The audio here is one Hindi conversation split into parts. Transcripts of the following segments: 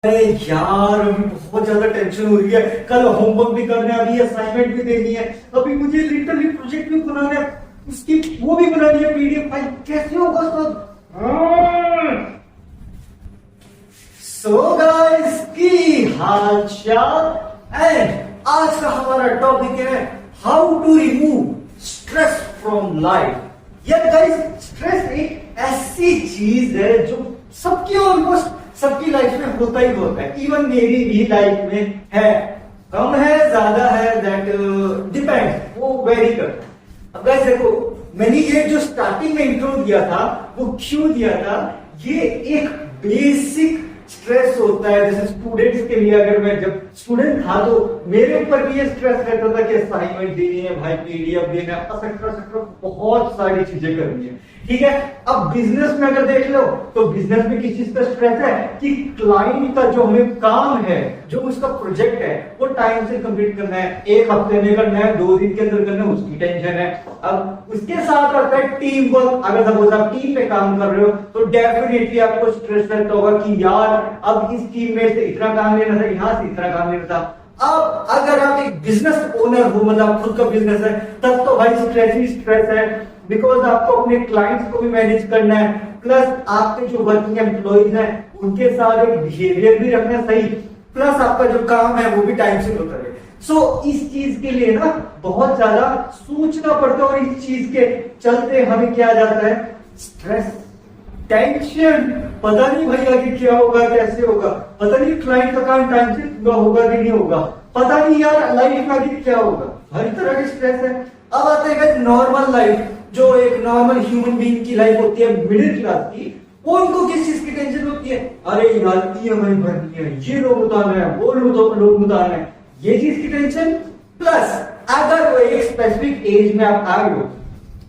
अरे यार अभी बहुत ज्यादा टेंशन हो रही है। कल होमवर्क भी करना है, अभी असाइनमेंट भी देनी है, अभी मुझे लिटरली प्रोजेक्ट भी बनाना है, उसकी वो भी बनानी है पीडीएफ फाइल। कैसे होगा सब? सो गाइस की हाल चाल एंड आज का हमारा टॉपिक है how to remove stress from life. यार गाइस, स्ट्रेस एक ऐसी चीज है जो सबकी ऑलमोस्ट सबकी लाइफ में होता ही होता है। इवन मेरी भी लाइफ में है, कम है ज्यादा है, दैट डिपेंड, वो वेरी करता है। अब गाइस देखो, मैंने ये जो स्टार्टिंग में इंट्रो दिया था वो क्यों दिया था? ये एक बेसिक स्ट्रेस होता है। जैसे स्टूडेंट्स के लिए, अगर मैं जब स्टूडेंट था तो मेरे ऊपर भी ये स्ट्रेस रहता था कि असाइनमेंट देनी है भाई, पीडीएफ देना है, एक्सेट्रा बहुत सारी चीजें करनी है। ठीक है, अब बिजनेस में अगर देख लो तो बिजनेस में किस चीज का स्ट्रेस है कि क्लाइंट का जो हमें काम है, जो उसका प्रोजेक्ट है, वो टाइम से कंप्लीट करना है, एक हफ्ते में करना है, 2 दिन के अंदर करना है, उसकी टेंशन है। अब उसके साथ आता है टीम वर्क। अगर सपोज आप टीम पे काम कर रहे हो तो डेफिनेटली आपको स्ट्रेस रहता होगा कि यार अब इस टीम में से इतना काम लेना था, यहां से इतना काम लेना था। अब अगर आप एक बिजनेस ओनर हो, मतलब खुद का बिजनेस है, तब तो भाई स्ट्रेस ही स्ट्रेस है, बिकॉज आपको अपने क्लाइंट्स को भी मैनेज करना है, प्लस आपके जो वर्किंग एम्प्लॉइज हैं उनके साथ एक बिहेवियर भी रखना सही, प्लस आपका जो काम है वो भी टाइम से होता है। सो इस चीज के लिए ना बहुत ज्यादा सोचना पड़ता है, और इस चीज के चलते हमें क्या आ जाता है? Stress, tension. पता नहीं भैया कि क्या होगा, कैसे होगा, पता नहीं क्लाइंट का काम टाइम से पूरा होगा कि नहीं होगा, पता नहीं यार लाइफ में आगे क्या होगा, हर तरह के स्ट्रेस है। अब आते हैं नॉर्मल लाइफ, जो एक नॉर्मल ह्यूमन बीइंग की लाइफ होती है, मिडिल क्लास की। वो उनको किस चीज की टेंशन होती है? अरे यार ईएमआई भरनी है, ये लोग उतारना है, वो लोग उतारना है, ये चीज की टेंशन। प्लस अगर वो एक स्पेसिफिक एज में आप आ गए हो,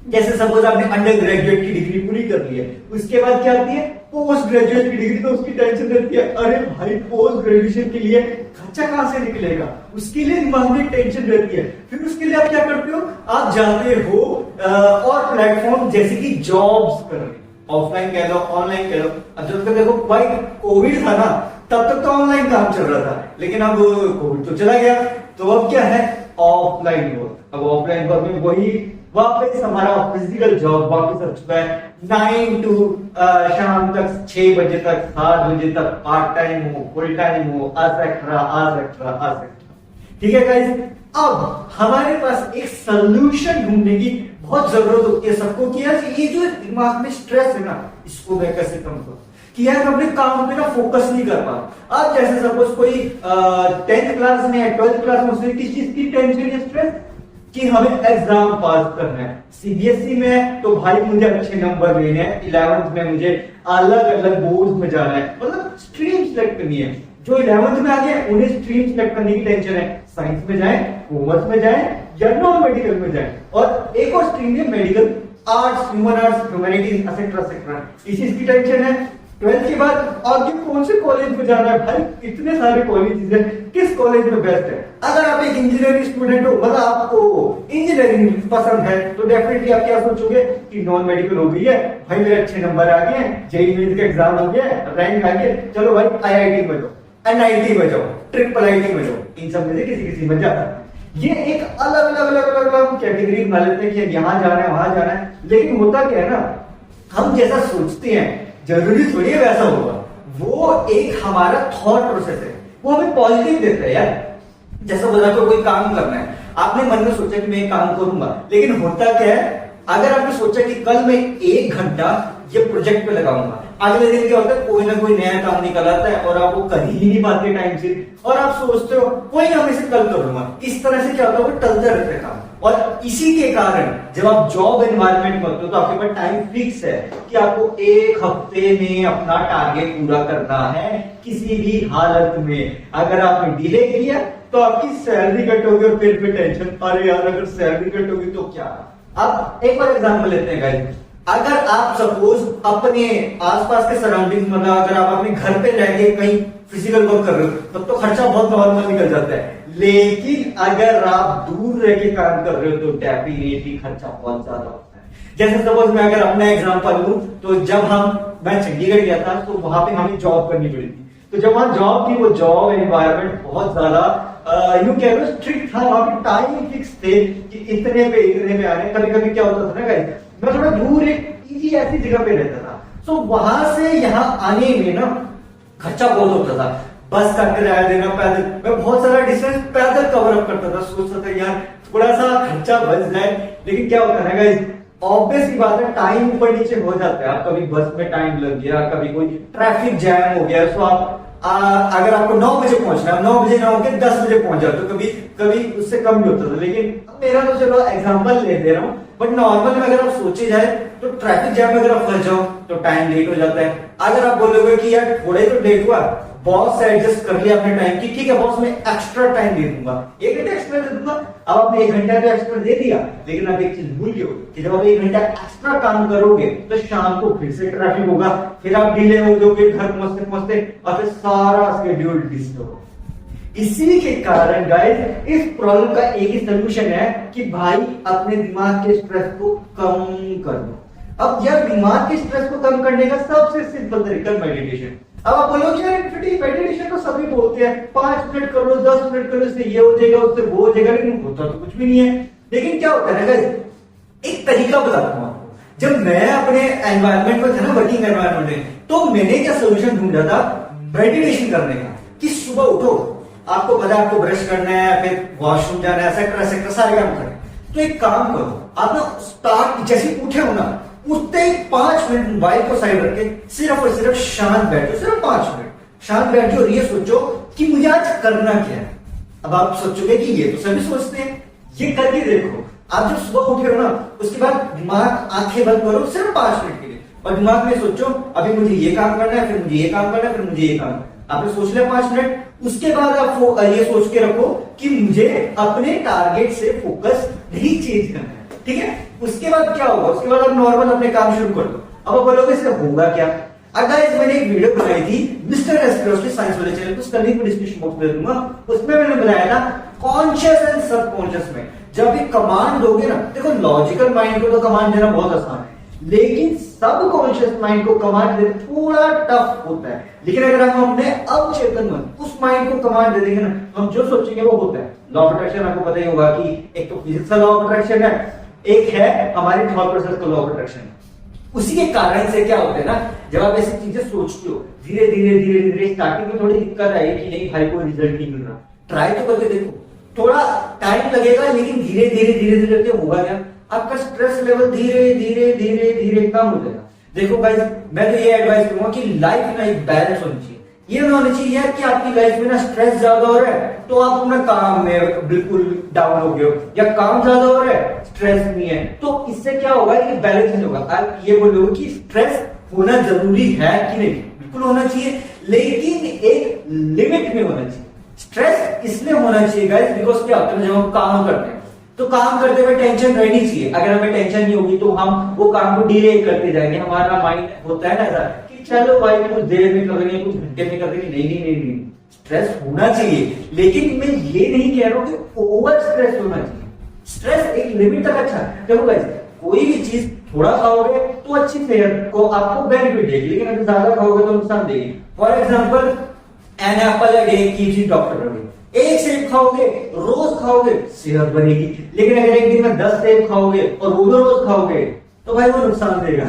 जैसे सपोज आपने अंडर ग्रेजुएट की डिग्री पूरी कर ली है, उसके बाद क्या आती है? पोस्ट ग्रेजुएट की डिग्री। तो उसकी टेंशन रहती है, अरे भाई पोस्ट ग्रेजुएशन के लिए खर्चा कहां से निकलेगा, उसके लिए दिमाग में टेंशन रहती है। फिर उसके लिए आप क्या करते हो? आप जाते हो और प्लेटफॉर्म जैसे कि जॉब्स करने, ऑफलाइन कह लो, ऑनलाइन कह लो। अब जब तक देखो भाई कोविड था ना, तब तक तो ऑनलाइन काम चल रहा था, लेकिन अब कोविड तो चला गया, तो अब क्या है? Offline work. अब ऑफलाइन वर्क में वही वापस हमारा फिजिकल जॉब वापस आ चुका है। 9 to शाम तक 6 बजे तक, 7 बजे तक, पार्ट टाइम हो, फुल टाइम हो, एक्स्ट्रा। ठीक है गाइस, अब हमारे पास एक सोल्यूशन ढूंढने की बहुत जरूरत होती है सबको कि यार ये जो दिमाग में स्ट्रेस है ना, इसको मैं कैसे कम करूं, कि यार अपने काम पे ना फोकस नहीं कर पा। अब जैसे सपोज कोई 10th क्लास में है, 12th क्लास में, उसे किस चीज की टेंशन है, स्ट्रेस कि हमें एग्जाम पास करना है। सीबीएसई में है तो भाई मुझे अच्छे नंबर लेने हैं, 11th में मुझे अलग अलग बोर्ड में जाना है, मतलब स्ट्रीम सिलेक्ट करनी है। जो 11th में आ गए उन्हें स्ट्रीम सिलेक्ट करने की टेंशन है, साइंस में जाए, कॉमर्स में जाए या नॉन मेडिकल में जाए। और एक और स्ट्रीम है medical, arts, human arts, humanities, etcetera. इस चीज की टेंशन है। 12th के बाद आगे कौन से कॉलेज में जाना है? भाई इतने सारे कॉलेज हैं, किस कॉलेज में बेस्ट है? अगर आप एक इंजीनियरिंग स्टूडेंट हो, मतलब आपको इंजीनियरिंग पसंद है, तो डेफिनेटली आप क्या सोचोगे कि नॉन मेडिकल हो गई है, भाई मेरे अच्छे नंबर आ गए हैं, जेईई मेंस का एग्जाम हो गया, रैंक आ गया, चलो भाई आईआईटी में जाओ, एनआईटी में जाओ, ट्रिपल आईटी में जाओ। इन सब में से किसी में जाता है। ये एक अलग कैटेगरी बना लेते हैं कि यहाँ जाना है, वहां जाना है। लेकिन होता क्या है ना, हम जैसा सोचते हैं जरूरी थोड़ी है वैसा होगा। वो एक हमारा थॉट प्रोसेस है, वो हमें पॉजिटिव देता है यार। जैसा बोला तो कोई काम करना है, आपने मन में सोचा कि मैं ये काम करूंगा, लेकिन होता क्या है, अगर आपने सोचा कि कल मैं 1 घंटा ये प्रोजेक्ट पे लगाऊंगा, अगले दिन क्या होता है, कोई ना कोई नया काम निकल आता है और आप वो कर ही नहीं पाते टाइम से, और आप सोचते हो कोई ना मैं इसे कल करूंगा। इस तरह से क्या होता है, वो टलता रहता है काम। और इसी के कारण जब आप जॉब एनवायरनमेंट में होते हो तो आपके पास टाइम फिक्स है कि आपको 1 हफ्ते में अपना टारगेट पूरा करना है किसी भी हालत में। अगर आपने डिले किया तो आपकी सैलरी कट होगी, और फिर टेंशन, अरे यार अगर सैलरी कट होगी तो क्या। अब एक बार एग्जांपल लेते हैं गाइस, अगर आप सपोज अपने आसपास के सराउंडिंग, मतलब अगर आप अपने घर पे रह के कहीं फिजिकल वर्क कर रहे हो, तब तो खर्चा बहुत नॉर्मल निकल जाता है। लेकिन अगर आप दूर रह के काम कर रहे हो तो डेफिनेटली खर्चा बहुत ज्यादा होता है। जैसे सपोज मैं अगर अपना एग्जांपल लूं, तो जब मैं चंडीगढ़ गया था तो वहां पे हमें जॉब करनी पड़ी थी। तो जब वहां जॉब थी, वो जॉब एनवायरमेंट बहुत ज्यादा यू कह लो स्ट्रिक्ट था, वहां पे टाइम फिक्स थे कि इतने पे आने। कभी कभी क्या होता था ना गाइस, मैं थोड़ा दूर एक पीजी ऐसी जगह पे रहता था, तो वहां से यहाँ आने में ना खर्चा बहुत होता था, बस का किराया देना, पैदल मैं बहुत सारा डिस्टेंस पैदल कवर अप करता था। सोचता था यार थोड़ा सा खर्चा बच जाए, लेकिन क्या होता है ना गाइस, ऑब्वियस की बात है टाइम ऊपर नीचे हो जाता है। आप कभी बस में टाइम लग गया, कभी कोई ट्रैफिक जैम हो गया, तो आप अगर आपको 9 बजे पहुंचना है, 9 बजे ना होकर 10 बजे पहुंच जाओ, तो कभी कभी उससे कम भी होता था। लेकिन मेरा तो चलो एग्जांपल ले दे रहा हूँ, बट नॉर्मल में अगर आप सोचे जाए तो ट्रैफिक जैम में अगर आप फंस जाओ तो टाइम लेट हो जाता है। अगर आप बोलोगे कि यार थोड़ा ही तो लेट हुआ, बॉस से एडजस्ट कर लिया अपने टाइम की, ठीक है बॉस मैं एक्स्ट्रा टाइम दे दूंगा, 1 घंटा एक्स्ट्रा दे दूंगा। अब आपने 1 घंटा तो एक्स्ट्रा दे दिया, लेकिन आप एक चीज भूल गए कि जब आप 1 घंटा एक्स्ट्रा काम करोगे तो शाम को फिर से ट्रैफिक होगा, फिर आप डिले हो जाओगे घर पहुंचते पहुंचते, और फिर सारा शेड्यूल डिस्टर्ब। इसी के कारण गाइस इस प्रॉब्लम का एक ही सोल्यूशन है कि भाई अपने दिमाग के स्ट्रेस को कम कर दो। अब यार दिमाग के स्ट्रेस को कम करने का सबसे सिंपल तरीका मेडिटेशन। अब आप बोलोगे यार मेडिटेशन तो सभी बोलते हैं, 5 मिनट कर लो, 10 मिनट कर लो, इससे ये हो जाएगा, उससे वो हो जाएगा, लेकिन होता तो कुछ भी नहीं है। लेकिन क्या होता है ना गाइस, एक तरीका बताता हूं आपको। जब मैं अपने एनवायरमेंट में था ना, वर्किंग एनवायरमेंट में, तो मैंने क्या सोल्यूशन ढूंढा था मेडिटेशन करने का, कि सुबह उठो, आपको पता है आपको ब्रश करना है, फिर वॉशरूम जाना है, एक्सेट्रा सारे काम करना है। तो एक काम करो, आप ना स्टार्ट जैसे उठे हो ना, उठते ही 5 मिनट मोबाइल को साइड रख के सिर्फ और सिर्फ शांत बैठो, सिर्फ 5 मिनट शांत बैठो और ये सोचो कि मुझे आज करना क्या है। अब आप सोचोगे कि ये तो सभी सोचते हैं, ये करके देखो। आप जब सुबह उठे हो ना, उसके बाद दिमाग आंखें बंद करो सिर्फ 5 मिनट के लिए, और दिमाग में सोचो अभी मुझे ये काम करना है, फिर मुझे ये काम करना है, फिर मुझे ये काम। आपने सोच लिया 5 मिनट, उसके बाद आप ये सोच के रखो कि मुझे अपने टारगेट से फोकस नहीं चेंज करना है, ठीक है। उसके बाद क्या होगा, उसके बाद आप नॉर्मल अपने काम शुरू कर दो। अब आप बोलोगे इससे होगा क्या। अगर मैंने एक वीडियो बनाई थी मिस्टर एस्ट्रोस के साइंस वाले चैनल, उसका लिंक मैं डिस्क्रिप्शन बॉक्स में दे दूंगा। उसमें मैंने बनाया था कॉन्शियस एंड सबकॉन्शियस में जब ये कमांड दोगे ना, देखो लॉजिकल माइंड को तो कमांड देना बहुत आसान है, लेकिन सबकॉन्शियस माइंड को कमांड देना थोड़ा टफ होता है। लेकिन अगर हम अपने अवचेतन मन उस माइंड को कमांड दे देंगे ना, हम जो सोचेंगे वो होता है। लॉ ऑफ अट्रैक्शन आपको पता ही होगा कि एक तो फिजिक्स का लॉ ऑफ अट्रैक्शन है, एक है हमारी थॉट प्रोसेस का लॉ ऑफ अट्रैक्शन। उसी के कारण से क्या होता है ना, जब आप ऐसी चीजें सोचते हो, धीरे धीरे स्टार्टिंग में थोड़ी दिक्कत आएगी कि नहीं भाई कोई रिजल्ट नहीं मिल रहा, ट्राई तो करके देखो, थोड़ा टाइम लगेगा, लेकिन धीरे धीरे होगा क्या, आपका स्ट्रेस लेवल धीरे धीरे कम हो जाएगा। देखो गाइस, मैं तो ये एडवाइस करूंगा कि लाइफ में एक बैलेंस होनी चाहिए। ये ना होनी चाहिए कि आपकी लाइफ में ना स्ट्रेस ज्यादा हो रहा है तो आप अपना काम में बिल्कुल डाउन हो गए हो, या काम ज्यादा हो रहा है स्ट्रेस नहीं है, तो इससे क्या होगा, ये बैलेंस नहीं होगा। आप ये बोलोगे कि स्ट्रेस होना जरूरी है कि नहीं, बिल्कुल होना चाहिए, लेकिन एक लिमिट में होना चाहिए। स्ट्रेस इसलिए होना चाहिए गाइस बिकॉज क्या होता है, जब हम काम करते हैं तो काम करते हुए टेंशन रहनी चाहिए। अगर हमें टेंशन नहीं होगी तो हम वो काम को डिले करते जाएंगे। हमारा माइंड होता है ना ऐसा कि चलो भाई कुछ देर में कर देंगे, कुछ घंटे में कर देंगे। नहीं, स्ट्रेस होना चाहिए, लेकिन मैं ये नहीं कह रहा हूं कि ओवर स्ट्रेस होना चाहिए। स्ट्रेस एक लिमिट तक अच्छा है। देखो गाइस, कोई भी चीज थोड़ा खाओगे तो अच्छी सेहत को आपको बेनिफिट देगी, लेकिन अगर ज्यादा खाओगे तो नुकसान देगी। For example an apple a day keeps you doctor away. एक सेब खाओगे, रोज खाओगे, सेहत बनेगी। लेकिन अगर एक दिन में 10 सेब खाओगे और वो भी रोज खाओगे तो भाई वो नुकसान देगा।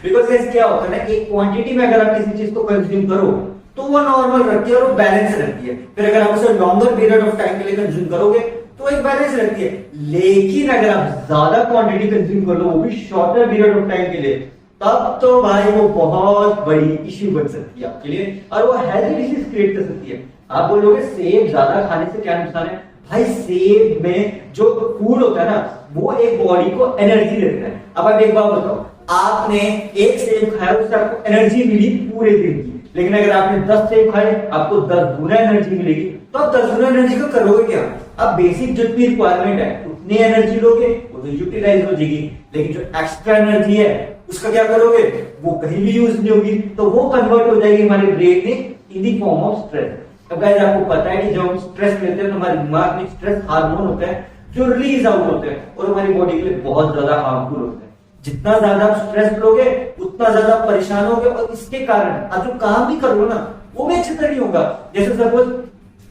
बिकॉज क्या होता है ना, एक क्वांटिटी में अगर आप किसी चीज को कंज्यूम करो तो वो नॉर्मल रहती है और वो बैलेंस रहती है। फिर अगर आप उसे लॉन्गर पीरियड ऑफ टाइम के लिए कंज्यूम करोगे तो एक बैलेंस रहती है। लेकिन अगर आप ज्यादा क्वांटिटी कंज्यूम कर लो, वो भी शॉर्टर पीरियड ऑफ टाइम के लिए, तब तो भाई वो बहुत बड़ी इश्यू बन सकती है आपके लिए, और वो हेल्थ डिसीज क्रिएट कर सकती है। आप बोलोगे सेब ज्यादा खाने से क्या नुकसान है, भाई सेब में जो फूड होता है ना, वो एक बॉडी को एनर्जी देता है। अब आप एक बात बताओ, आपने एक सेब खाया, उससे आपको एनर्जी मिली पूरे दिन की, लेकिन अगर आपने 10 सेब खाए आपको 10 गुना एनर्जी मिलेगी। तो आप 10 गुना एनर्जी को करोगे क्या, अब बेसिक जितनी रिक्वायरमेंट है उतनी एनर्जी लोगे, वो तो यूटिलाइज हो जाएगी। लेकिन जो एक्स्ट्रा एनर्जी है उसका क्या करोगे, वो कहीं भी यूज नहीं होगी, तो वो कन्वर्ट हो जाएगी हमारे ब्रेन में इन दी फॉर्म ऑफ स्ट्रेस। अब गाइस आपको पता है कि जब हम स्ट्रेस लेते हैं तो हमारे दिमाग में स्ट्रेस हार्मोन होता है जो रिलीज आउट होते हैं और हमारी बॉडी के लिए बहुत ज्यादा हार्मफुल होते हैं। जितना ज्यादा आप स्ट्रेस लोगे उतना ज्यादा परेशान होगे, और इसके कारण आप जो काम भी करो ना वो भी अच्छे तरह नहीं होगा। जैसे सपोज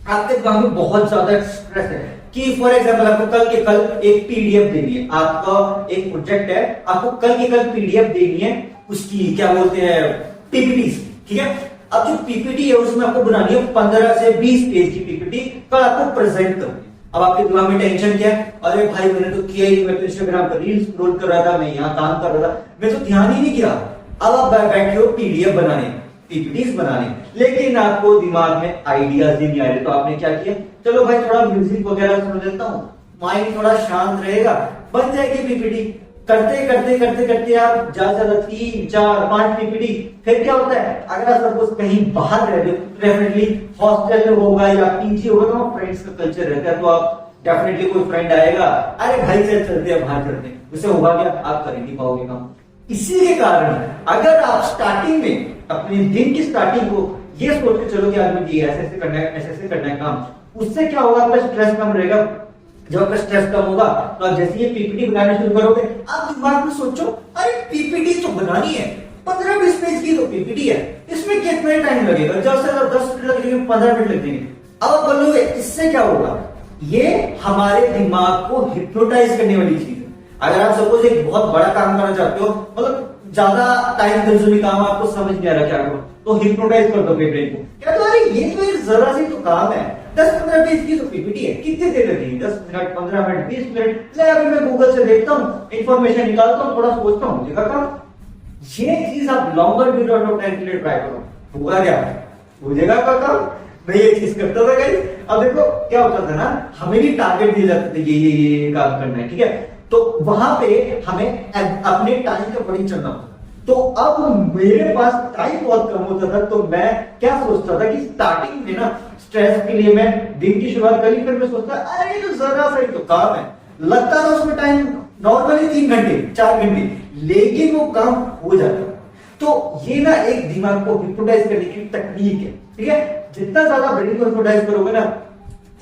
आपके दिमाग में बहुत ज्यादा स्ट्रेस है कि फॉर एग्जाम्पल आपको कल के कल एक पीडीएफ देनी है, आपका एक प्रोजेक्ट है, आपको कल के कल पीडीएफ देनी है, उसकी क्या बोलते हैं पीपीटी, ठीक है। अब जो पीपीटी है उसमें आपको बनानी है 15 से 20 पेज की पीपीटी, कल आपको प्रेजेंट करनी है। अब आपके दिमाग में टेंशन क्या है, अरे भाई मैंने तो किया ही, मैं तो इंस्टाग्राम पर रील स्क्रॉल कर रहा था, मैं यहाँ काम कर रहा था, मैं तो ध्यान ही नहीं किया। अब आप बैठे हो पीडीएफ बनाने, पीपीटीज बनाने, लेकिन आपको दिमाग में आइडियाज ही नहीं आ रहे, तो आपने क्या किया, चलो भाई थोड़ा म्यूजिक वगैरह सुन लेता हूँ, माइंड थोड़ा शांत रहेगा, बन जाएगी पीपीटी। करते करते करते करते आप ज्यादा 3, 4, 5 पीपीटी, फिर क्या होता है, अगर आप सपोज कहीं बाहर रहते हो, डेफिनेटली हॉस्टल में होगा या पीजी होगा, तो फ्रेंड्स का कल्चर रहता है, तो आप डेफिनेटली कोई फ्रेंड आएगा, अरे भाई चलते हैं बाहर चलते हैं, उससे होगा क्या, आप कर नहीं पाओगे काम। इसी के कारण अगर आप स्टार्टिंग में अपने दिन की स्टार्टिंग को ये सोच के चलो कि आज मुझे ऐसे ऐसे करना है, ऐसे ऐसे करना है काम, उससे क्या होगा, आपका स्ट्रेस कम रहेगा। जब आपका स्ट्रेस कम होगा तो आप जैसे ये पीपीटी बनाना शुरू करोगे, आप दिमाग में सोचो अरे पीपीटी तो बनानी है, 15-20 पेज की तो पीपीटी है, इसमें कितना टाइम लगेगा, ज्यादा से ज्यादा 10 मिनट लगेंगे, 15 मिनट लगेंगे। अब आप बोलोगे इससे क्या होगा, ये हमारे दिमाग को हिप्नोटाइज करने वाली चीज है। अगर आप सपोज एक बहुत बड़ा काम करना चाहते हो, मतलब ज्यादा टाइम कंज्यूमिंग काम, आपको समझ नहीं आ रहा क्या करो, तो हिप्नोटाइज कर दो ब्रेन को, क्या तो अरे ये तो एक जरा सी तो काम है, 10-15 पेज की तो पीपीटी है, कितनी देर लगेगी, 10 मिनट, 15 मिनट, 20 मिनट, ले अभी मैं गूगल से देखता हूँ, इंफॉर्मेशन निकालता हूँ, थोड़ा सोचता हूँ, मुझे काम। ये चीज आप लॉन्गर पीरियड ऑफ टाइम के लिए ट्राई करो, होगा क्या, हो जाएगा आपका काम। मैं ये चीज करता था गाइस। अब देखो क्या होता था ना, हमें भी टारगेट दिए जाते थे, ये काम करना है, ठीक है, तो वहां पे हमें अपने टाइम के अकॉर्डिंग चलना होता। तो अब मेरे पास टाइम बहुत कम होता था, तो मैं क्या सोचता था कि स्टार्टिंग में ना स्ट्रेस के लिए मैं दिन की शुरुआत करी, फिर मैं सोचता अरे तो जरा सा ही तो काम है, लगता था उसमें टाइम नॉर्मली 3 घंटे 4 घंटे, लेकिन वो काम हो जाता। तो ये ना एक दिमाग को हिप्नोटाइज करने की टेक्निक है, ठीक है। जितना ज्यादा ब्रेन को हिप्नोटाइज करोगे ना,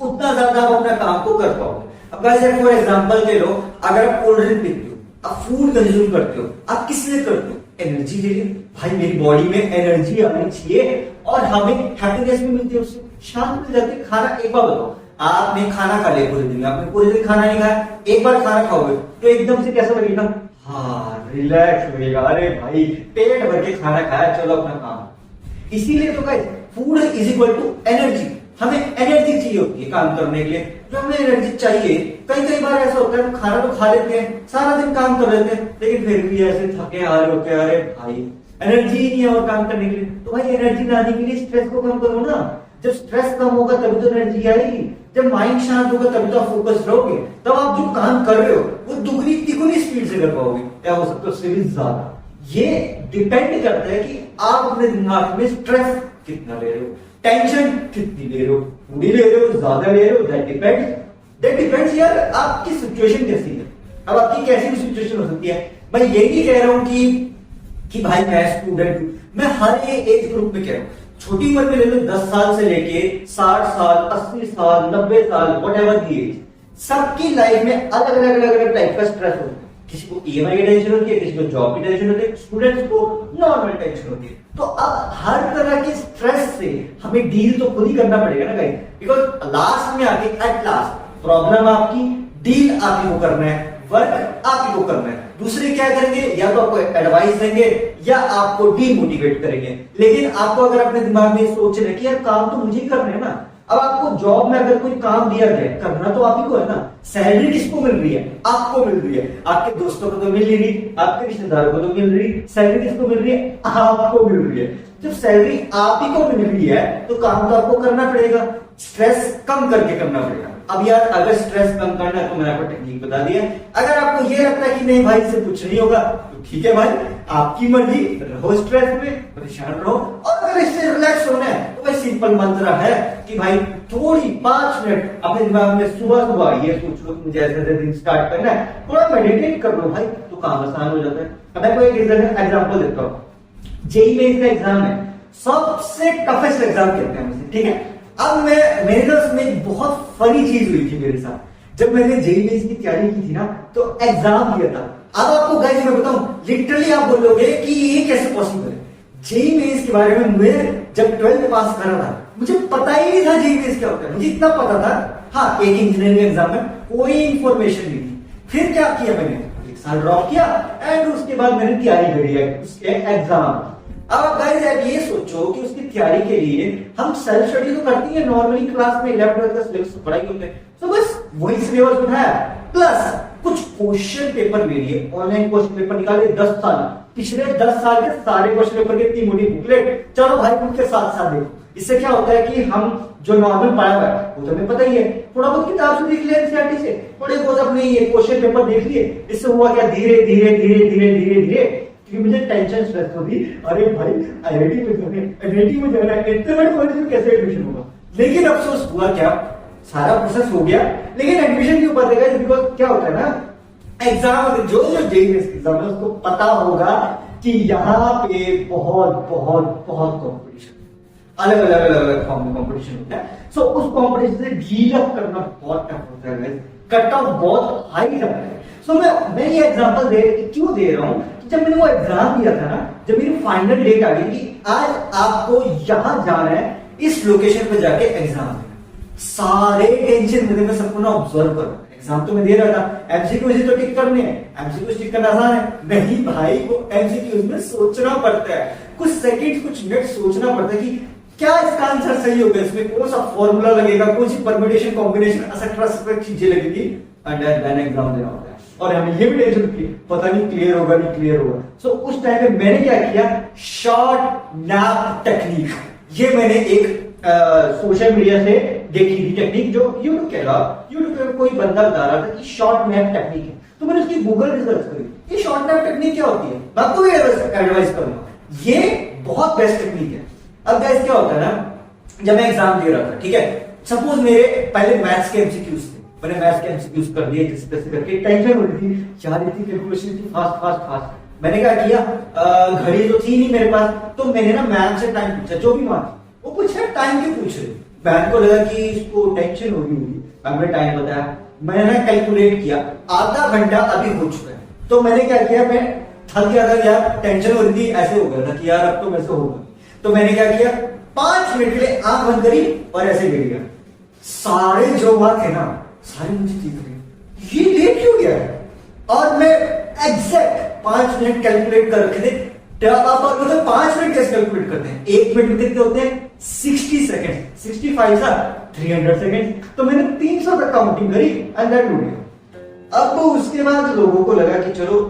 उतना ज्यादा आप अपना काम को कर पाओगे। अब जैसे फॉर एग्जांपल ले लो, अगर आप कोल्ड ड्रिंक पीते हो, आप फूड कंज्यूम करते हो, आप किस लिए करते हो, एनर्जी के लिए, भाई मेरी बॉडी में एनर्जी आनी चाहिए और हमें हैप्पीनेस भी मिलती है, उससे शांति मिल जाती है। खाना, एक बार बताओ, आपने खाना खा लिया पूरे दिन, आपने पूरे दिन खाना नहीं खाया, एक बार खाना खाओगे तो एकदम से कैसा लगेगा, हाँ रिलैक्स लगेगा, अरे भाई पेट भर के खाना खाया, चलो अपना काम। इसीलिए तो guys food is equal to energy, हमें एनर्जी चाहिए होती है काम करने के लिए। जो हमें एनर्जी चाहिए, कई बार ऐसा होता है खाना तो खा लेते हैं, सारा दिन काम कर लेते हैं, लेकिन फिर भी ऐसे थके हारे होते हैं, अरे भाई एनर्जी ही नहीं है और काम करने के लिए। तो भाई एनर्जी लाने के लिए स्ट्रेस को कम करो ना। जब स्ट्रेस कम होगा तभी तो एनर्जी आएगी, जब माइंड शांत होगा तभी तो आप फोकस रहोगे, तब आप जो काम कर रहे हो वो दुगनी तिगुनी स्पीड से कर पाओगे, या हो सकता है उससे भी ज्यादा। ये डिपेंड करता है कि आप अपने दिमाग में स्ट्रेस कितना ले रहे हो, टेंशन कितनी ले रहे हो, पूरी ले रहे हो, ज्यादा ले रहे हो, दैट डिपेंड्स यार आपकी सिचुएशन कैसी है। अब आपकी कैसी भी सिचुएशन हो सकती है, मैं ये नहीं कह रहा हूं कि भाई मैं स्टूडेंट हूं, मैं हर एज ग्रुप में कह रहा हूं। छोटी उम्र में ले लो, 10 साल से लेके 60 साल, 80 साल, 90 साल, व्हाटएवर दी एज, सबकी लाइफ में अलग अलग टाइप का स्ट्रेस होता है। किसी को ईएमआई की टेंशन होती है, किसी को जॉब की टेंशन होती है, स्टूडेंट्स को नॉर्मल टेंशन होती है। तो अब हर तरह के स्ट्रेस से हमें डील तो खुद ही करना पड़ेगा ना गाइस, बिकॉज लास्ट में आके एट लास्ट प्रॉब्लम आपकी, डील आप ही को करना है, वर्क आप ही को करना है। दूसरे क्या करेंगे, या तो आपको एडवाइस देंगे या आपको डीमोटिवेट करेंगे। लेकिन आपको अगर अपने दिमाग में सोच रहे कि यार काम तो मुझे ही करना है ना, अब आपको जॉब में अगर कोई काम दिया गया करना तो आप ही को है ना, सैलरी किसको मिल रही है, आपको मिल रही है, आपके दोस्तों को तो मिल ही रही, आपके रिश्तेदारों को तो मिल रही, सैलरी किसको मिल रही है, आपको मिल रही है। जब सैलरी आप ही को मिल रही है तो काम तो आपको करना पड़ेगा, स्ट्रेस कम करके करना पड़ेगा। अब यार अगर स्ट्रेस कम करना है तो मैंने आपको टेक्निक बता दिया। अगर आपको ये लगता है कि नहीं भाई इससे कुछ नहीं होगा तो ठीक है भाई, आपकी मर्जी, रहो स्ट्रेस में, परेशान रहो। और अगर इससे रिलैक्स होना है तो भाई सिंपल मंत्र है कि भाई थोड़ी 5 मिनट अपने दिमाग में सुबह सुबह ये सोच लो मुझे ऐसे दिन स्टार्ट करना है, थोड़ा मेडिटेट कर लो भाई, तो काम आसान हो जाता है। अब मैं कोई एक एग्जाम्पल देता हूँ। जेईई मेंस का एग्जाम है, सबसे टफेस्ट एग्जाम कहते हैं मुझे, ठीक है। अब मेरे ना उसमें बहुत फनी चीज हुई थी मेरे साथ। जब मैंने जेईई मेंस की तैयारी की थी ना, तो एग्जाम दिया था। अब आपको गाइस मैं बताऊं, लिटरली आप बोलोगे कि ये कैसे पॉसिबल है। जेईई मेंस के बारे में मैं जब 12th पास कर रहा था मुझे पता ही नहीं था जेईई मेंस क्या होता है। मुझे इतना पता था, हाँ एक इंजीनियरिंग एग्जाम में कोई इंफॉर्मेशन नहीं थी। फिर क्या किया मैंने, एक साल ड्रॉप किया एंड उसके बाद मैंने तैयारी करी है उसके एग्जाम। अब गाइस आप ये सोचो कि उसकी तैयारी के लिए हम सेल्फ स्टडी तो करती है नॉर्मली क्लास में 11th का सिलेबस पढ़ाई होते हैं, तो बस वही सिलेबस उठाया प्लस कुछ क्वेश्चन पेपर ले लिए, ऑनलाइन क्वेश्चन पेपर निकाले 10 साल, पिछले 10 साल के सारे क्वेश्चन पेपर के इतनी मोटी बुकलेट, चलो भाई उनके साथ साथ देखो। इससे क्या होता है कि हम जो नॉर्मल पढ़ा हुआ है वो तो हमें पता ही है, थोड़ा बहुत किताब से देख लिया एनसीईआरटी से, थोड़े बहुत अपने ये क्वेश्चन पेपर देख लिए। इससे हुआ क्या, धीरे धीरे धीरे धीरे धीरे धीरे क्योंकि मुझे टेंशन स्ट्रेस होती, अरे भाई आईआईटी में जाना है, एनआईटी में जाना है, इतने बड़े कॉलेज में कैसे एडमिशन होगा। लेकिन अफसोस हुआ क्या, सारा प्रोसेस हो गया लेकिन एडमिशन क्यों पड़ेगा, बिकॉज क्या होता है ना एग्जाम, जो जेईई एग्जाम है उसको पता होगा कि यहाँ पे बहुत बहुत बहुत कॉम्पिटिशन, अलग अलग अलग अलग फॉर्म में कॉम्पिटिशन होता है। सो उस कॉम्पिटिशन से डील अप करना बहुत टफ होता है, कट ऑफ बहुत हाई रहता है। सो मैं ये एग्जांपल क्यों दे रहा हूं, जब मैंने वो एग्जाम दिया था ना, जब मेरी फाइनल डेट आ गई कि आज आपको यहां जाना है, इस लोकेशन पे जाके एग्जाम देना, सारे टेंशन मेरे में सबको ना ऑब्जर्व करो। एग्जाम तो मैं दे रहा था, एमसीक्यूज तो टिक करने हैं, एमसीक्यूज टिक करना आसान है नहीं भाई, वो एमसीक्यूज में सोचना पड़ता है, कुछ सेकंड कुछ मिनट सोचना पड़ता है कि क्या इसका आंसर सही होगा, इसमें कौन सा फॉर्मूला लगेगा, कौन सी परम्यूटेशन कॉम्बिनेशन एक्सेट्रा चीजें लगेगी, एंड देन एग्जाम देना होता है। और हमें ये भी टेंशन थी पता नहीं क्लियर होगा नहीं क्लियर होगा। सो उस टाइम में मैंने क्या किया, शॉर्ट नैप टेक्निक, ये मैंने एक सोशल मीडिया से देखी थी टेक्निक, जो यूट्यूब पे कोई बंदा बता रहा था कि शॉर्ट नैप टेक्निक है, तो मैंने उसकी गूगल रिसर्च करी, ये शॉर्ट नैप टेक्निक क्या होती है, मैं आपको भी एडवाइस करूंगा, ये बहुत बेस्ट टेक्निक है। अब गाइस क्या होता है ना, जब मैं एग्जाम दे रहा था, ठीक है, सपोज मेरे पहले मैथ्स के एमसीक्यूज थे, मैंने मैथ्स के एमसीक्यूज कर दिए जिस तरह से करके, टेंशन हो रही थी यार, इतनी कैलकुलेशन थी फास्ट फास्ट फास्ट। मैंने क्या किया, घड़ी तो थी नहीं मेरे पास, तो मैंने ना मैम से टाइम पूछा, जो भी मार्क्स वो पूछ रहे टाइम क्यों पूछ रहे, मैम को लगा कि इसको टेंशन होगी, मैम ने टाइम बताया, मैंने ना कैलकुलेट किया, आधा घंटा अभी हो चुका है। तो मैंने क्या किया, मैं थक गया था यार, टेंशन हो रही थी, ऐसे हो गया था कि यार अब तो वैसे होगा, तो मैंने क्या किया, 5 मिनट के लिए आंख बंद करी और ऐसे गिर गया, सारे जो बात है ना सारे मुझे दिख रहे, ये लेट क्यों गया है, और मैं एग्जैक्ट 5 मिनट कैलकुलेट कर रखे थे। आप 5 मिनट कैसे कैलकुलेट करते हैं, 1 मिनट में कितने होते हैं 60 सेकेंड, 65 सा 300 सेकेंड, तो मैंने 300 तक काउंटिंग करी एंड दैट हो गया। अब उसके बाद लोगों को लगा कि चलो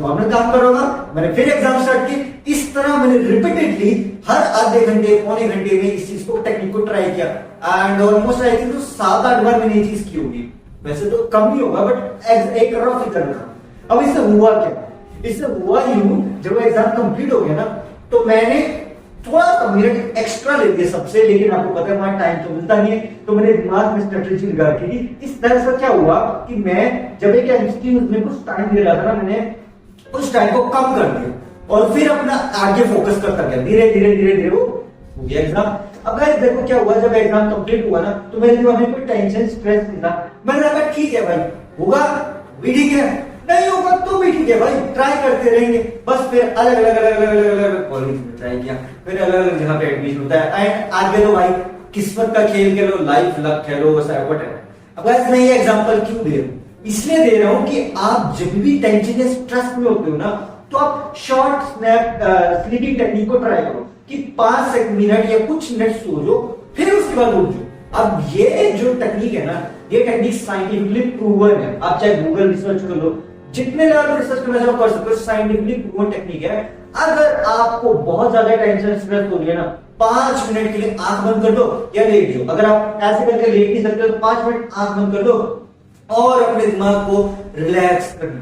नॉर्मल काम करोगा, मैंने फिर एग्जाम स्टार्ट की, इस तरह मैंने रिपीटेडली हर आधे घंटे पौने घंटे में इस चीज को टेक्निक को ट्राई किया, एंड ऑलमोस्ट आई थिंक 7-8 बार मैंने ये चीज की होगी, वैसे तो कम ही होगा बट एक रफ फिगर था। अब इससे हुआ क्या, इससे हुआ यूं, जब एग्जाम कंप्लीट हो गया ना, तो मैंने थोड़ा सा मिनट एक्स्ट्रा ले दिया सबसे, लेकिन आपको पता है वहां टाइम तो मिलता नहीं है, तो मैंने दिमाग में स्ट्रेटेजी लगा के इस तरह से क्या हुआ कि मैं जब एक एमसीक्यू में कुछ टाइम दे रहा था ना, मैंने उस टाइम को कम कर दिया और फिर अपना आगे फोकस करता गया, धीरे धीरे धीरे धीरे वो हो गया एग्जाम। अब गाइस देखो क्या हुआ, जब एग्जाम कंप्लीट हुआ ना, तो मेरे दिमाग में कोई टेंशन स्ट्रेस नहीं था, मैंने कहा ठीक है भाई, होगा भी ठीक है, नहीं होगा तो भी ठीक है भाई, ट्राई करते रहेंगे। बस फिर अलग अलग अलग अलग अलग अलग कॉलेज में ट्राई किया, फिर अलग अलग जगह पे एडमिशन होता है, एंड आगे तो भाई किस्मत का खेल कह लो, लाइफ लक कह लो, वैसा व्हाटएवर। अब गाइस मैं ये एग्जांपल क्यों दे रहा हूं, इसलिए दे रहा हूं कि आप जब भी टेंशन या स्ट्रेस में होते हो ना, तो आप शॉर्ट स्लीपिंग टेक्निक को ट्राई करो कि 5 मिनट या कुछ मिनट सो जाओ, फिर उसके बाद उठ जाओ। अब ये जो टेक्निक है ना, ये टेक्निक साइंटिफिकली प्रूवन है, आप चाहे गूगल रिसर्च कर लो, जितने लेवल रिसर्च करना चाहो कर सकते हो, साइंटिफिकली प्रूवन टेक्निक है। अगर आपको बहुत ज्यादा टेंशन स्ट्रेस हो रही है ना, 5 मिनट के लिए आंख बंद कर दो या लेट जाओ, अगर आप ऐसे करके लेट नहीं सकते तो 5 मिनट आंख बंद कर दो और अपने दिमाग को रिलैक्स कर लो,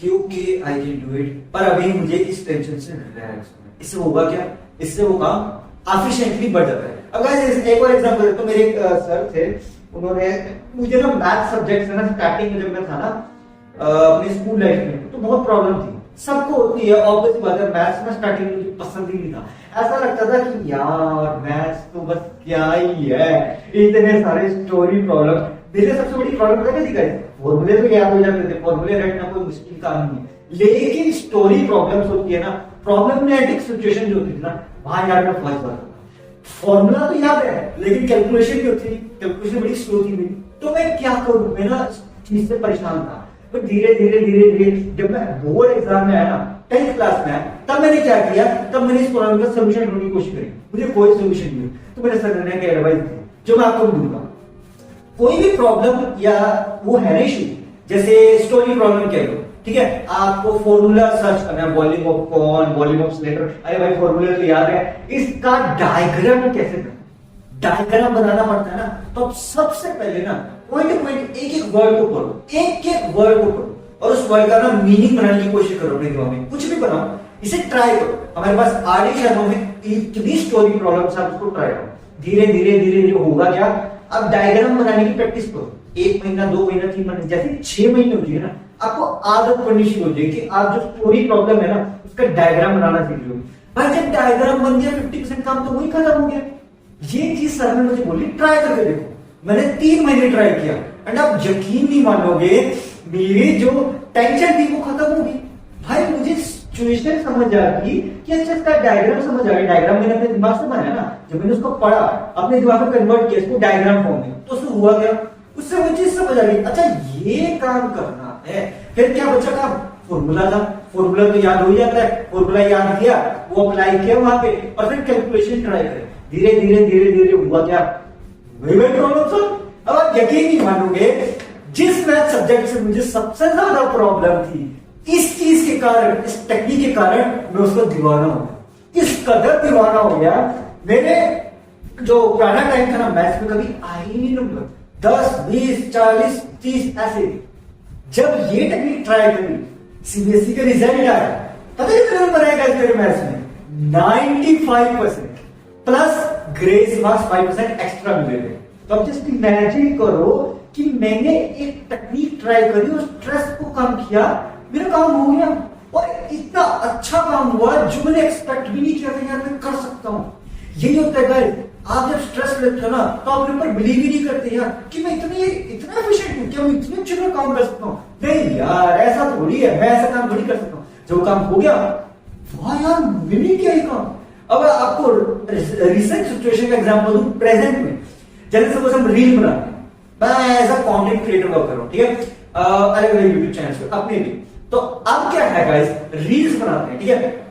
क्योंकि आई कैन डू इट, पर अभी मुझे इस टेंशन से रिलैक्स होना है। इससे होगा क्या, इससे वो काम एफिशिएंटली बढ़ जाता है। अब गाइस एक और एग्जांपल, तो मेरे सर थे, उन्होंने मुझे ना मैथ सब्जेक्ट से ना स्टार्टिंग में जब मैं था ना अपनी स्कूल लाइफ में, तो बहुत प्रॉब्लम थी, सबको होती है ऑब्वियस बात है, मैथ्स में स्टार्टिंग में मुझे पसंद ही नहीं था, ऐसा लगता था कि यार मैथ्स तो बस क्या ही है, इतने सारे स्टोरी प्रॉब्लम। मेरे सबसे बड़ी प्रॉब्लम पता क्या थी, फॉर्मूले तो याद हो जाते थे, फॉर्मूले रटना कोई मुश्किल काम नहीं है, लेकिन स्टोरी प्रॉब्लम्स होती है ना, प्रॉब्लमेटिक सिचुएशन जो होती थी ना, वहां यार मैं फंस जाता था। फॉर्मूला तो याद है लेकिन कैलकुलेशन जो थी, कैलकुलेशन बड़ी स्लो थी मेरी, तो मैं क्या करूं, मैं ना चीज से परेशान था। तो धीरे धीरे जब मैं बोर्ड एग्जाम में आया ना, 10th क्लास में आया, तब मैंने क्या किया, तब मैंने इस प्रॉब्लम का सोल्यूशन ढूंढने की कोशिश करी, मुझे कोई सोल्यूशन नहीं, तो मेरे सर ने एडवाइस दी जो मैं आपको दूंगा। कोई भी प्रॉब्लम या वो है ना इशू, जैसे स्टोरी प्रॉब्लम कह लो, ठीक है, आपको फॉर्मूला सर्च करना है, volume of cone, volume of cylinder, अरे भाई फॉर्मूला तो याद है, इसका डायग्राम कैसे करना, डायग्राम बनाना पड़ता है ना। तो अब सबसे पहले ना पॉइंट टू पॉइंट एक एक वर्ड को पढ़ो, एक एक वर्ड को पढ़ो, और उस वर्ड का ना मीनिंग बनाने की कोशिश करो अपने दिमाग में, कुछ भी बनाओ, इसे ट्राई करो। हमारे पास आरडी शर्मा में इतनी स्टोरी प्रॉब्लम्स है, उसको ट्राई करो, धीरे धीरे धीरे धीरे होगा क्या, अब डायग्राम बनाने की प्रैक्टिस करो, 1 महीना 2 महीना 3 महीने, जैसे 6 महीने हो जाएगी ना, आपको आदत पड़नी शुरू हो जाएगी कि आप जो स्टोरी प्रॉब्लम है ना उसका डायग्राम बनाना सीख लो। भाई जब डायग्राम बन गया 50% काम तो वही खत्म हो गया। ये चीज सर ने मुझे बोली ट्राई करके देखो, मैंने 3 महीने ट्राई किया, एंड आप यकीन नहीं मानोगे मेरी जो टेंशन थी वो खत्म हो गई। भाई मुझे सिचुएशन समझ आ गई कि अच्छा इसका डायग्राम समझ आ गया, डायग्राम मैंने अपने दिमाग से बनाया ना, जब मैंने उसको पढ़ा अपने दिमाग में कन्वर्ट किया इसको डायग्राम फॉर्म में, तो उससे हुआ क्या, उससे वो चीज समझ आ गई, अच्छा ये काम करना है। फिर क्या बचा काम, फॉर्मूला था, फॉर्मूला तो याद हो जाता है, फॉर्मूला याद किया, वो अप्लाई किया वहां पे, और फिर कैलकुलेशन ट्राई करें, धीरे धीरे धीरे धीरे हुआ क्या, वही प्रॉब्लम सॉल्व। अब आप यकीन नहीं मानोगे, जिस मैथ सब्जेक्ट से मुझे सबसे ज्यादा प्रॉब्लम थी, इस चीज के कारण, इस टेक्निक के कारण मैं उसको दीवाना हो गया, इस कदर दीवाना हो गया। मेरे जो पुराना टाइम था ना मैथ्स में कभी आ ही नहीं नंबर 10 20 40 30 ऐसे, जब ये टेक्निक ट्राई करी, सीबीएसई का रिजल्ट आया, पता है कितने नंबर आएगा मेरे मैथ्स में, 95% प्लस ग्रेस मार्क्स 5% एक्स्ट्रा मिले थे। तो अब जस्ट इमेजिन करो कि मैंने एक टेक्निक ट्राई करी और स्ट्रेस को कम किया, मेरा काम हो गया, और इतना अच्छा काम हुआ जो मैंने एक्सपेक्ट भी नहीं किया था यार मैं कर सकता हूं। यही होता है गाइस, आप जब स्ट्रेस लेते हो ना तो आप अपने ऊपर बिलीव ही नहीं करते यार कि मैं इतना एफिशिएंट हूं, क्या मैं इतने अच्छे काम कर सकता हूं। नहीं यार ऐसा थोड़ी है, मैं ऐसा काम थोड़ी कर सकता हूं, जो काम हो गया वाह यार मैंने किया ही काम। अब आपको रिसेंट सिचुएशन का एग्जांपल दूं, प्रेजेंट में जैसे सपोज हम रील बनाते हैं, मैं as a content creator work कर रहा हूं, ठीक है, अलग अलग यूट्यूब चैनल पे अपने भी, तो अब क्या है गाइस, रील्स बनाते हैं, ठीक है,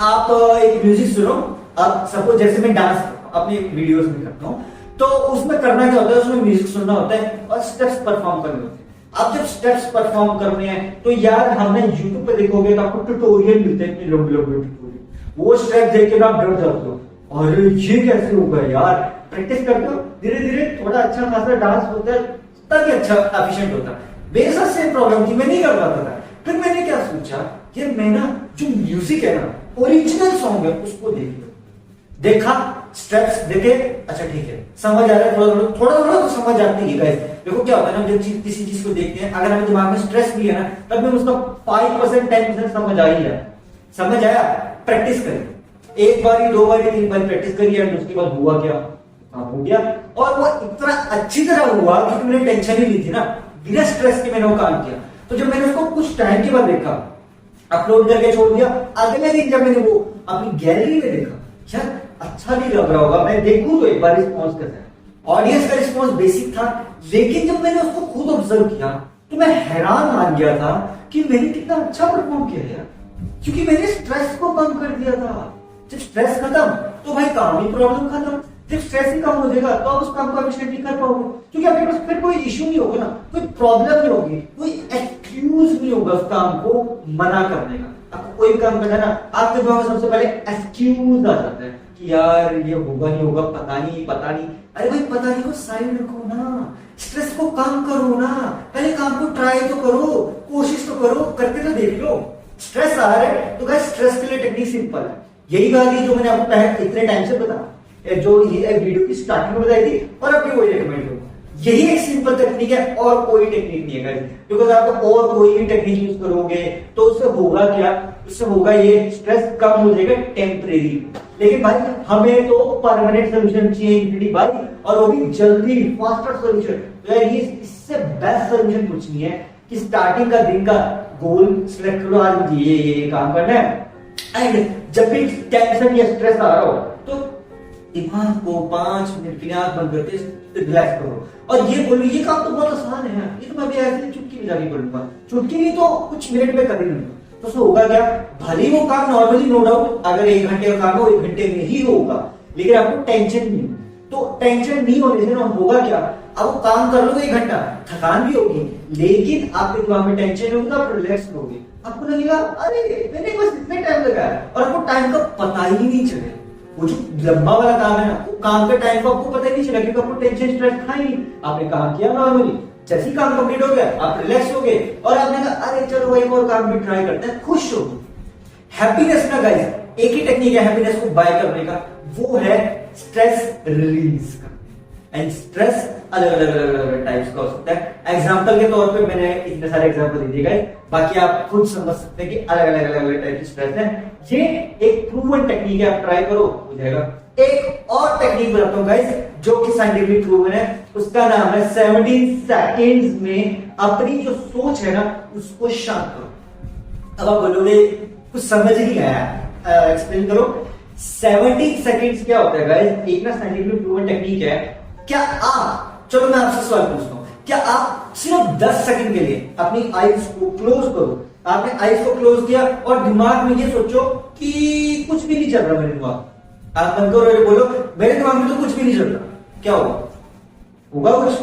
आप एक म्यूजिक सुनो, अब सपोज जैसे मैं डांस अपनी वीडियोस में करता हूं, तो उसमें करना क्या होता है, उसमें म्यूजिक सुनना होता है और स्टेप्स परफॉर्म करने होते हैं। अब जब स्टेप्स परफॉर्म करने हैं तो यार हमने यूट्यूब पे देखोगे तो आपको ट्यूटोरियल मिलते हैं, इतने लंबे लंबे ट्यूटोरियल, वो स्टेप देख के आप डर जाते हो, अरे ये कैसे होगा यार। प्रैक्टिस करते हो धीरे धीरे थोड़ा अच्छा खासा डांस होता है, तभी अच्छा एफिशिएंट होता है। मेरे साथ सेम प्रॉब्लम थी, मैं नहीं कर पाता था। फिर मैंने क्या सोचा कि मैं ना जो म्यूजिक है ना, ओरिजिनल सॉन्ग है उसको देखा, स्टेप्स देखे, अच्छा ठीक है समझ आ रहा है, थोड़ा थोड़ा तो समझ आती है गाइस। देखो क्या होता है ना, जब किसी चीज को देखते हैं, अगर हमें दिमाग में स्ट्रेस भी है ना, तब भी उसका 5% 10% समझ आ ही जाए। समझ आया, प्रैक्टिस करें, 1 बार 2 बार 3 बार प्रैक्टिस करिए, एंड उसके बाद हुआ क्या, हो गया। और वो इतना अच्छी तरह हुआ क्योंकि मैंने टेंशन ही ली थी ना, बिना स्ट्रेस के मैंने वो काम किया। तो जब मैंने उसको कुछ टाइम के बाद देखा, अपलोड करके छोड़ दिया, अगले दिन जब मैंने वो अपनी गैलरी में देखा, यार अच्छा नहीं लग रहा होगा, मैं देखूं तो एक बार रिस्पॉन्स कैसा है। ऑडियंस का रिस्पॉन्स बेसिक था, लेकिन जब मैंने उसको खुद ऑब्जर्व किया तो मैं हैरान मान गया था कि मैंने कितना अच्छा परफॉर्म किया यार, क्योंकि मैंने स्ट्रेस को कम कर दिया था। जब स्ट्रेस खत्म तो भाई काम ही प्रॉब्लम खत्म, जब स्ट्रेस ही कम हो जाएगा तो आप उस काम को एफिशिएंटली कर पाओगे, क्योंकि आपके पास फिर कोई इश्यू नहीं होगा ना, कोई प्रॉब्लम नहीं होगी, कोई एक्सक्यूज नहीं होगा उस काम को मना करने का। आपको कोई काम करना है ना, आपके दिमाग में सबसे पहले एक्सक्यूज आ जाता है कि यार ये होगा नहीं होगा, पता नहीं। अरे भाई पता नहीं को साइड रखो ना, स्ट्रेस को कम करो ना, पहले काम को ट्राई तो करो, कोशिश तो करो, करके तो देख लो। स्ट्रेस आ रहा है तो गाइस स्ट्रेस के लिए टेक्निक सिंपल है, यही बात है जो मैंने आपको पहले इतने टाइम से बता, जो ये वीडियो की स्टार्टिंग में बताई थी, और अभी वही रिकमेंड करूंगा। यही एक सिंपल टेक्निक है और कोई टेक्निक नहीं है गाइस, बिकॉज़ आप और कोई भी टेक्निक यूज करोगे तो उससे होगा क्या, उससे होगा ये स्ट्रेस कम हो जाएगा टेम्परेरी, लेकिन भाई हमें तो परमानेंट सोल्यूशन चाहिए इनफिनिटी भाई, और वो भी जल्दी फास्टर सोल्यूशन। तो यार ये इससे बेस्ट सोल्यूशन कुछ नहीं है कि स्टार्टिंग का दिन का गोल सिलेक्ट करो, आज मुझे ये काम करना है, एंड जब भी टेंशन या स्ट्रेस आ रहा हो तो दिमाग को 5 मिनट के लिए आंख बंद करके रिलैक्स करो और ये बोलो ये काम तो बहुत आसान है, ये तो मैं भी ऐसे चुटकी में जाके कर लूंगा, चुटकी नहीं तो कुछ मिनट में कर ही लूंगा। तो उसमें होगा क्या, भले वो काम नॉर्मली नो डाउट अगर 1 घंटे का काम हो 1 घंटे में ही होगा, लेकिन आपको टेंशन नहीं। तो टेंशन नहीं होने से ना होगा क्या, अब वो काम कर लोगे 1 घंटा, थकान भी होगी लेकिन आपके दिमाग में टेंशन होगी, आप रिलैक्स होगे, आपको लगेगा अरे मैंने बस इतना टाइम लगाया और आपको टाइम का पता ही नहीं चले। वो जो लंबा वाला काम है ना, वो काम के टाइम को आपको पता ही नहीं चला क्योंकि आपको टेंशन स्ट्रेस था ही नहीं, आपने काम किया नॉर्मली, जैसे ही काम कंप्लीट हो गया आप रिलैक्स हो गए और आपने कहा अरे चलो वही और काम भी ट्राई करते हैं, खुश हो गए। हैप्पीनेस ना गाइस एक ही टेक्निक है हैप्पीनेस को बाय करने का, वो है स्ट्रेस रिलीज का। एंड स्ट्रेस अलग अलग टाइप्स का हो सकता है। एग्जांपल के तौर पे मैंने इतने सारे एग्जांपल दे दिए गाइस, बाकी आप खुद समझ सकते हैं कि अलग अलग टाइप की स्ट्रेस है। ये एक प्रूवन टेक्निक है, आप ट्राई करो हो जाएगा। एक और टेक्निक बताता हूं गाइस जो कि साइंटिफिकली प्रूवन है, उसका नाम है 17 सेकंड्स में अपनी जो सोच है ना उसको शांत करो। अब आप बोलोगे कुछ समझ नहीं आया, एक्सप्लेन करो। 17 सेकंड्स क्या होता है गाइस, एक ना साइंटिफिकली प्रूवन टेक्निक है। क्या आप, चलो मैं आपसे सवाल पूछता हूं, क्या आप सिर्फ 10 सेकंड के लिए अपनी आईज को क्लोज करो, आपने आईज को क्लोज किया और दिमाग में ये सोचो कि कुछ भी नहीं चल रहा मेरे दिमाग, आप बंद करो और बोलो मेरे दिमाग में तो कुछ भी नहीं चल रहा, क्या होगा कुछ?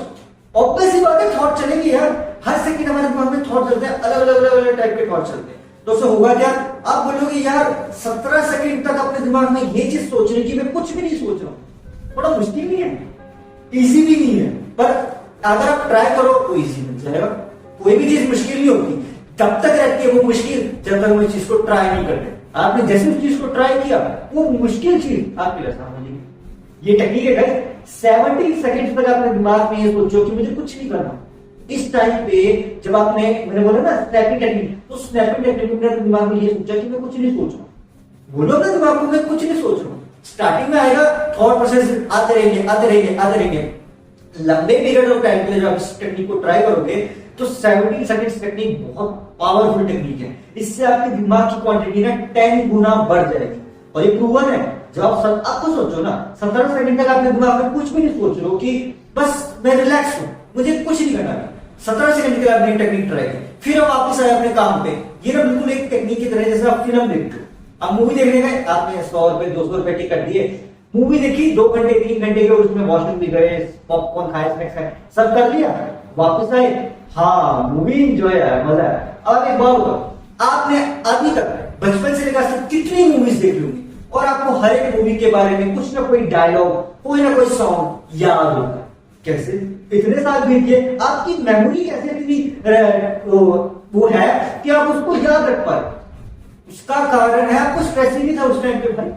ऑब्वियस ही बात है, थॉट चलेंगे यार, हर सेकंड हमारे दिमाग में थॉट चलते हैं, अलग अलग टाइप के थॉट चलते हैं। तो उससे होगा क्या, आप बोलोगे यार 17 सेकंड तक अपने दिमाग में ये चीज सोच रही कि मैं कुछ भी नहीं सोच रहा हूं। बड़ा मुश्किल नहीं है, इजी भी नहीं है, पर अगर आप ट्राई करो तो इजी बन जाएगा। कोई भी चीज मुश्किल नहीं होती, तब तक रहती है वो मुश्किल जब तक वो चीज को ट्राई नहीं करते। आपने जैसे उस चीज को ट्राई किया वो मुश्किल चीज आपके लिए आसान हो जाएगी। ये टेक्निक है गाइस, 17 सेकंड तक अपने दिमाग में ये सोचो कि मुझे कुछ नहीं करना। इस टाइम पे जब आपने, मैंने बोला ना स्नैपिंग टेक्निक, तो स्नैपिंग टेक्निक में दिमाग में ये सोचा कि मैं कुछ नहीं सोच रहा हूं। बोलो ना दिमाग में मैं कुछ नहीं सोच रहा हूं, स्टार्टिंग में आएगा थॉट प्रोसेस आते रहेंगे। लंबे पीरियड ऑफ टाइम के लिए जब आप इस टेक्निक को ट्राई करोगे तो 17 सेकंड्स टेक्निक बहुत पावरफुल टेक्निक है। इससे आपके दिमाग की क्वांटिटी ना 10 गुना बढ़ जाएगी और ये प्रूवन है। जब आप आपको सोचो ना 17 सेकंड तक आपके दिमाग में कुछ भी नहीं सोच रहे हो कि बस मैं रिलैक्स हूं, मुझे कुछ नहीं करना है, 17 सेकंड के लिए आपने टेक्निक ट्राई की, फिर आप वापस आए अपने काम पे। ये ना बिल्कुल एक टेक्निक की तरह जैसे आप फिल्म देखते हो, आप मूवी देखने गए, आपने 100 रुपए 200 रुपए टिकट दिए, मूवी देखी 2 घंटे 3 घंटे के, उसमें वॉशरूम भी गए, पॉपकॉर्न खाए, स्नैक्स खाए, सब कर लिया, वापस आए, हाँ मूवी एंजॉय आया, मजा आया। अब एक बात बताओ, आपने अभी तक बचपन से लेकर कितनी मूवीज देखी होंगी और आपको हर एक मूवी के बारे में कुछ ना कोई डायलॉग, कोई ना कोई सॉन्ग याद होगा। कैसे? इतने साल बीत गए, आपकी मेमोरी कैसे इतनी वो है कि आप उसको याद रख पाए? उसका कारण है आपको स्ट्रेस ही नहीं था उस टाइम पे भाई।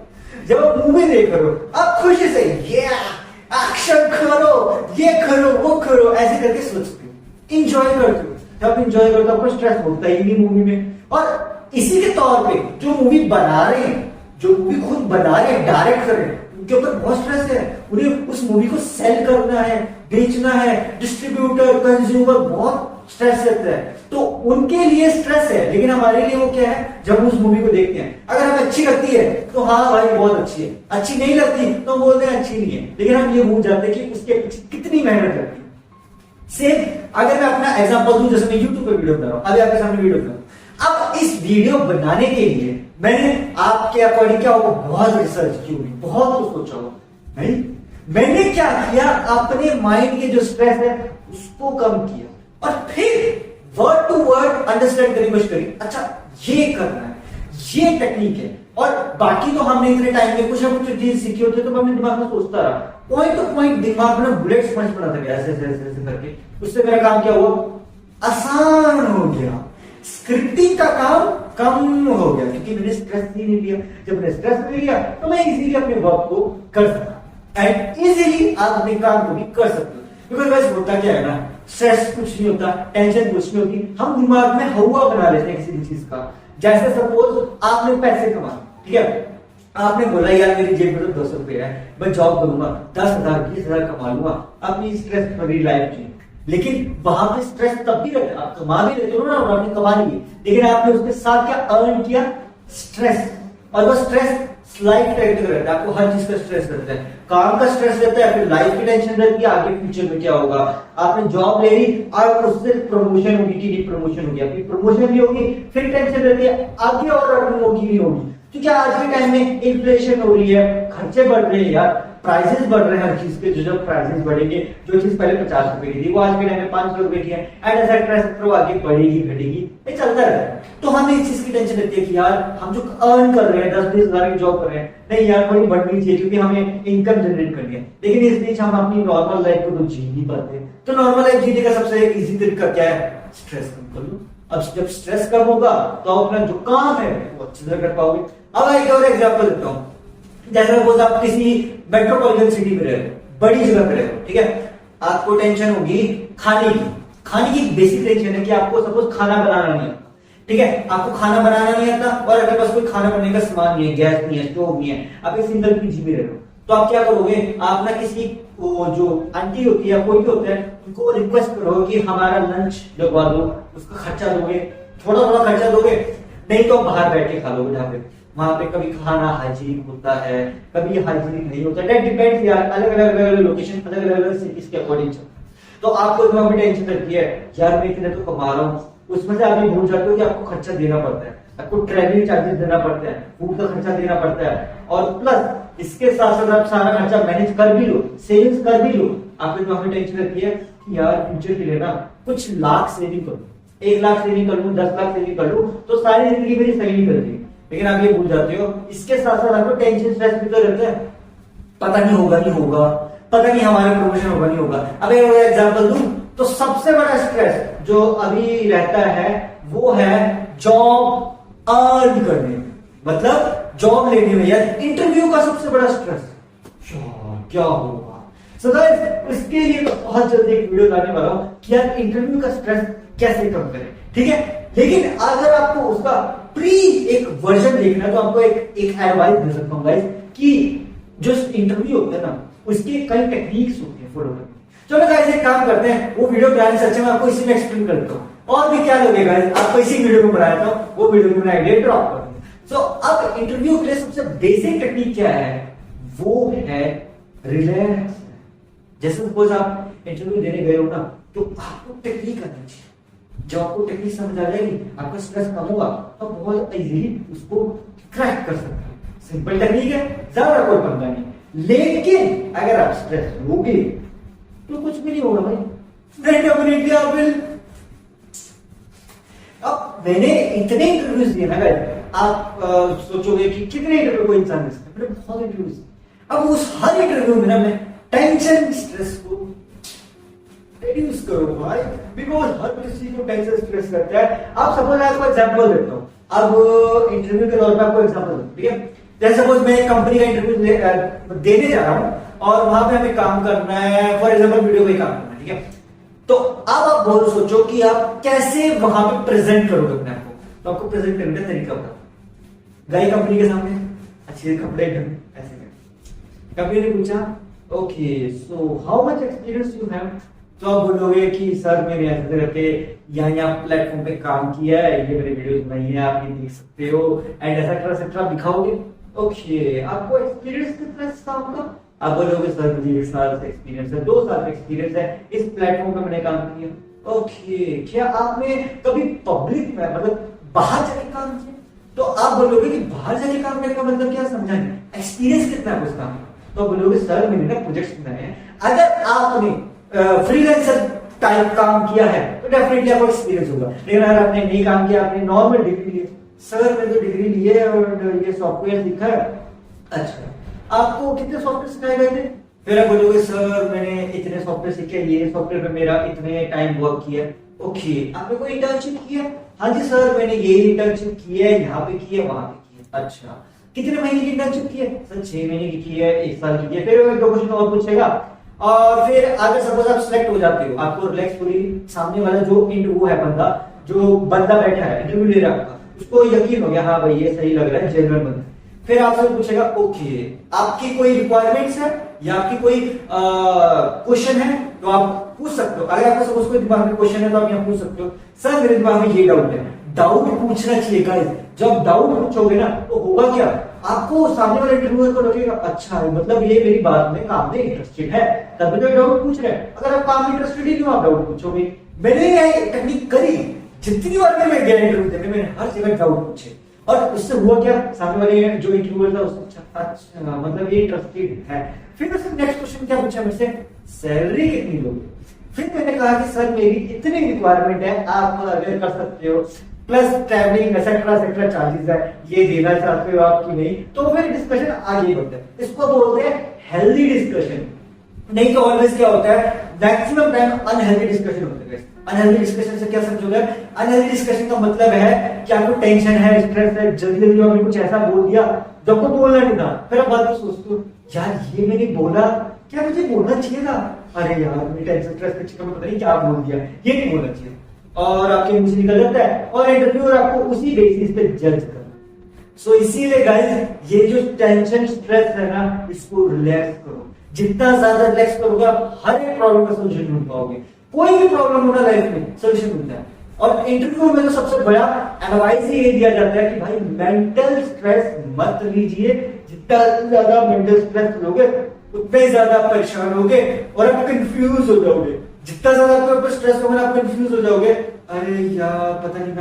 जब आप मूवी देख रहे हो आप खुशी से ये एक्शन करो, ये करो, वो करो, ऐसे करके सोचते हो, इंजॉय करते हो। जब इंजॉय करते हो आपको स्ट्रेस होता ही नहीं मूवी में। और इसी के तौर पे जो मूवी बना रहे हैं, जो मूवी खुद बना रहे हैं, डायरेक्ट कर रहे हैं, उनके ऊपर बहुत स्ट्रेस है। उन्हें उस मूवी को सेल करना है, बेचना है, डिस्ट्रीब्यूटर, कंज्यूमर, बहुत स्ट्रेस रहता है, तो उनके लिए स्ट्रेस है। लेकिन हमारे लिए वो क्या है, जब हम उस मूवी को देखते हैं, अगर हमें अच्छी लगती है तो हाँ भाई बहुत अच्छी है, अच्छी नहीं लगती तो हम बोलते हैं अच्छी नहीं है, लेकिन हम ये भूल जाते हैं कि उसके पीछे कितनी मेहनत लगती है। सेम अगर मैं अपना एग्जांपल दूं, जैसे मैं यूट्यूब पे वीडियो बना रहा हूं, अभी आपके सामने वीडियो बना रहा हूं, अब इस वीडियो बनाने के लिए मैंने आपके अकॉर्डिंग क्या होगा, बहुत रिसर्च की होगी, बहुत कुछ सोचा होगा। नहीं, मैंने क्या किया, अपने माइंड के जो स्ट्रेस है उसको कम किया और फिर वर्ड टू वर्ड अंडरस्टैंड करने की कोशिश करी। अच्छा ये करना है, ये टेक्निक है। और बाकी तो हमने इतने टाइम में कुछ ना कुछ चीज सीखी होती है, तो मैं अपने दिमाग में सोचता रहा, पॉइंट टू पॉइंट दिमाग में बुलेट्स पॉइंट्स बनाता गया, ऐसे ऐसे करके। उससे मेरा काम क्या हुआ, आसान हो गया, स्क्रिप्टिंग का काम कम हो गया, क्योंकि मैंने स्ट्रेस ही नहीं लिया। जब मैंने स्ट्रेस नहीं लिया तो मैं इजीली अपने वर्क को कर सकता, एंड इजीली आप अपने काम को भी कर सकते हो। बिकॉज वैसे होता क्या है ना, स्ट्रेस कुछ नहीं होता, टेंशन कुछ नहीं होती, हम दिमाग में हवा बना लेते हैं किसी भी चीज का। जैसे सपोज आपने पैसे कमाए, ठीक है, आपने बोला यार मेरी जेब में तो 200 रुपए है, मैं जॉब करूंगा, 10,000 20,000 कमा लूंगा, अपनी स्ट्रेस फ्री लाइफ जी। लेकिन वहां पे स्ट्रेस तब भी रहता है, आप कमा भी लेते हो ना और आपने कमा लिए, लेकिन आपने उसके साथ क्या अर्न किया, स्ट्रेस। और वो स्ट्रेस लाइफ टाइप का रहता है, आपको हर चीज का स्ट्रेस रहता है, काम का स्ट्रेस रहता है, फिर लाइफ की टेंशन रहती है, आगे फ्यूचर में क्या होगा, आपने जॉब ले ली और उससे प्रमोशन होगी कि नहीं प्रमोशन होगी, आपकी प्रमोशन भी होगी, फिर टेंशन रहती है आगे और अर्निंग होगी नहीं होगी, क्योंकि आज के टाइम में इन्फ्लेशन हो रही है, खर्चे बढ़ रहे हैं यार, प्राइसेस बढ़ रहे हैं हर चीज के, जो प्राइसेस बढ़ेंगे, जो चीज पहले 50 रुपए की थी वो आज के टाइम में 500 रुपए की है, एंड एक्सेट्रा आगे बढ़ेगी घटेगी, ये चलता रहता है। तो हमें इस चीज की टेंशन रहती है कि यार हम जो अर्न कर रहे हैं 10-20 हजार की जॉब कर रहे हैं, नहीं यार थोड़ी बढ़नी चाहिए क्योंकि हमें इनकम जनरेट करनी है, लेकिन इस बीच हम अपनी नॉर्मल लाइफ को तो जी नहीं पाते। तो नॉर्मल लाइफ जीने का सबसे इजी तरीका क्या है, स्ट्रेस कम कर लो। अब जब स्ट्रेस कम होगा तो अपना जो काम है वो अच्छे से कर पाओगे। अब एक और एग्जांपल देता हूँ, जैसे सपोज आप किसी मेट्रोपॉलिटन सिटी में रह रहे हो, बड़ी जगह पे रह रहे हो, ठीक है, आपको टेंशन होगी खाने की बेसिक टेंशन है कि आपको सपोज खाना बनाना नहीं आता, ठीक है, आपको खाना बनाना नहीं आता और अगर बस कोई खाना बनाने का सामान नहीं है, गैस नहीं है, स्टोव नहीं है, आप एक सिंगल पीजी में रह रहे हो, तो आप क्या करोगे, आप ना किसी जो आंटी होती है कोई भी होता है उनको रिक्वेस्ट करोगे कि हमारा लंच लगवा दो, उसका खर्चा दोगे, थोड़ा थोड़ा खर्चा दोगे, नहीं तो बाहर बैठ के खा लोगे जहाँ पे, वहां पे कभी खाना हाइजीनिक होता है, कभी हाइजीनिक नहीं होता है, डिपेंड्स यार, अलग अलग लोकेशन, अलग अलग सिटीज के अकॉर्डिंग चलता है। तो आपको दिमाग में टेंशन रहती है यार मैं इतने तो कमा रहा हूँ, उसमें से आप ये भूल जाते हो कि आपको खर्चा देना पड़ता है, आपको ट्रैवलिंग चार्जेस देना पड़ता है, फूड का खर्चा देना पड़ता है, और प्लस इसके साथ साथ आप सारा खर्चा मैनेज कर भी लो, सेविंग्स कर भी लो, आपके दिमाग में टेंशन रहती है कि यार फ्यूचर के लिए ना कुछ लाख सेविंग करूं, 1 लाख सेविंग कर लूं, 10 लाख सेविंग कर लूं तो सारी जिंदगी मेरी सही नहीं करती, लेकिन आप ये भूल जाते हो इसके साथ साथ आपको टेंशन स्ट्रेस भी तो रहता है, पता नहीं होगा नहीं होगा, पता नहीं हमारा प्रमोशन होगा नहीं होगा। अब एक एग्जांपल दूं तो सबसे बड़ा स्ट्रेस जो अभी रहता है वो है जॉब अर्न करने में, मतलब जॉब लेने में, या इंटरव्यू का सबसे बड़ा स्ट्रेस क्या होगा। सो गाइस इसके लिए बहुत जल्दी एक वीडियो लाने वाला हूं कि यार इंटरव्यू का स्ट्रेस कैसे कम करें, ठीक है, लेकिन अगर आपको उसका प्री एक वर्जन देखना है तो आपको एक एडवाइस दे सकता हूं गाइस कि जो इंटरव्यू होता है ना उसकी कई टेक्निक्स होती है फॉलो करने। चलो गाइस एक काम करते हैं, वो वीडियो बनाने से अच्छा मैं आपको इसी में एक्सप्लेन कर देता हूं, और भी क्या लगेगा आपको इसी वीडियो को बनाया था, वो वीडियो को मैंने आइडिया ड्रॉप कर दिया। सो अब इंटरव्यू के लिए सबसे बेसिक टेक्निक क्या है, वो है रिलैक्स। जैसे सपोज आप इंटरव्यू देने गए हो ना तो आपको टेक्निक आना चाहिए, जब आपको टेक्निक समझ आ जाएगी आपका स्ट्रेस कम होगा तो बहुत इजीली उसको क्रैक कर सकते हैं। सिंपल टेक्निक है, ज्यादा कोई पंगा नहीं, लेकिन अगर आप स्ट्रेस लोगे तो कुछ भी नहीं होगा भाई, डेफिनेटली आप विल। अब मैंने इतने इंटरव्यूज दिए ना गाइस, आप सोचोगे कि कितने इंटरव्यू को इंसान दे सकता है, बहुत इंटरव्यूज। अब उस हर इंटरव्यू में ना मैं टेंशन स्ट्रेस को रिड्यूस करो भाई, बिकॉज हर किसी को टेंशन स्ट्रेस करता है। आप सपोज आपको एग्जांपल देता हूं, अब इंटरव्यू के दौर पे आपको एग्जांपल दूं, ठीक है, जैसे सपोज मैं एक कंपनी का इंटरव्यू देने जा रहा हूं और वहां पे हमें काम करना है, फॉर एग्जांपल वीडियो पे काम करना है, ठीक है, तो अब आप बहुत सोचो कि आप कैसे वहां पे प्रेजेंट करोगे अपने आप को, तो आपको प्रेजेंट करने का तरीका होगा, गई कंपनी के सामने अच्छे कपड़े ऐसे कंपनी ने पूछा okay so how much experience you have, तो आप बोलोगे कि सर मैंने ऐसे करके यहाँ प्लेटफॉर्म पे काम किया है, ये मेरे वीडियोस बनाई है, आप ये देख सकते हो, एंड एक्सेट्रा दिखाओगे। ओके आपको एक्सपीरियंस कितना साल का, आप बोलोगे सर मुझे 1 साल से एक्सपीरियंस है, 2 साल का एक्सपीरियंस है, इस प्लेटफॉर्म पे मैंने काम किया। ओके क्या आपने कभी पब्लिक में मतलब बाहर जाके काम किया, तो आप बोलोगे कि बाहर जाके काम करने का मतलब क्या, समझा नहीं, एक्सपीरियंस कितना है उस काम का, तो बोलोगे सर मैंने ना प्रोजेक्ट्स बनाए हैं। अगर आपने फ्रीलांसर टाइप काम किया है तो डेफिनेटली आपको एक्सपीरियंस होगा, लेकिन अगर आपने नहीं काम किया, आपने नॉर्मल डिग्री ली, सर मैंने तो डिग्री ली है और ये सॉफ्टवेयर सीखा है, अच्छा आपको कितने सॉफ्टवेयर सिखाए गए थे, फिर आप बोलोगे सर मैंने इतने सॉफ्टवेयर सीखे, ये सॉफ्टवेयर पे मेरा इतने टाइम वर्क किया। ओके आपने कोई इंटर्नशिप किया, हाँ जी सर मैंने ये इंटर्नशिप की है, यहाँ पे की है, वहां पे की है, अच्छा कितने महीने की इंटर्नशिप की है, सर 6 महीने की है, 1 साल की है, फिर 2 क्वेश्चन और पूछेगा, और फिर अगर सपोज आप सिलेक्ट हो जाते हो, आपको रिलैक्सफुली सामने वाला जो वो है जो बंदा बैठा है इंटरव्यू ले रहा है, उसको यकीन हो गया हाँ भाई ये सही लग रहा है, जेन्युइन बंदा, फिर आपसे पूछेगा ओके आपकी कोई रिक्वायरमेंट्स है या आपकी कोई क्वेश्चन है तो आप पूछ सकते हो। अगर आपको सपोज कोई दिमाग में क्वेश्चन है तो आप यहाँ पूछ सकते हो, सर मेरे दिमाग में ये डाउट है। डाउट पूछना चाहिए गाइस। जब डाउट पूछोगे ना तो होगा क्या, आपको सामने वाले इंटरव्यूअर को लगेगा अच्छा है मतलब ये मेरी बात में काम में इंटरेस्टेड है तभी तो डाउट पूछ रहे हैं। अगर आप काम में इंटरेस्टेड ही नहीं आप डाउट पूछोगे। मैंने ये टेक्निक करी, जितनी बार मैं गया इंटरव्यू देने मैंने हर जगह डाउट पूछे और उससे हुआ क्या, सामने वाले जो इंटरव्यूअर था उससे अच्छा मतलब ये इंटरेस्टेड है। फिर उसने नेक्स्ट क्वेश्चन क्या पूछा मुझसे, सैलरी कितनी लोगे। फिर मैंने कहा कि सर मेरी इतनी रिक्वायरमेंट है आप अगर कर सकते हो, प्लस ट्रैवलिंग एक्सेट्रा चार्जेस है, ये देना चाहते हो आप कि नहीं। तो फिर डिस्कशन आगे बढ़ता है, इसको बोलते हैं हेल्दी डिस्कशन। नहीं तो ऑलवेज क्या होता है, मैक्सिमम टाइम अनहेल्दी डिस्कशन होता है। अनहेल्दी डिस्कशन से क्या समझोगे, अनहेल्दी डिस्कशन का मतलब है कि आपको टेंशन है, स्ट्रेस है, जल्दी जल्दी आपने कुछ ऐसा बोल दिया जो आपको बोलना नहीं था। फिर आप बाद में सोचते हो यार ये मैंने बोला, क्या मुझे बोलना चाहिए था, अरे यार मेरी टेंशन स्ट्रेस के चक्कर में पता नहीं क्या बोल दिया, ये नहीं बोलना चाहिए और आपके मुंह से निकल जाता है और इंटरव्यूअर आपको उसी बेसिस पे जज करता है। सो इसीलिए गाइस ये जो टेंशन स्ट्रेस है ना इसको रिलैक्स करो। जितना ज्यादा रिलैक्स करोगे आप हर एक प्रॉब्लम का सोल्यूशन ढूंढ पाओगे। कोई भी प्रॉब्लम होना लाइफ में सोल्यूशन मिलता है। और इंटरव्यू में तो सबसे बड़ा एडवाइस ये दिया जाता है कि भाई मेंटल स्ट्रेस मत लीजिए। जितना ज्यादा मेंटल स्ट्रेस लोगे उतने ज्यादा परेशान होगे और आप कंफ्यूज हो जाओगे। जितना ज्यादा आपके ऊपर स्ट्रेस होगा आप कंफ्यूज हो जाओगे, अरे यार पता नहीं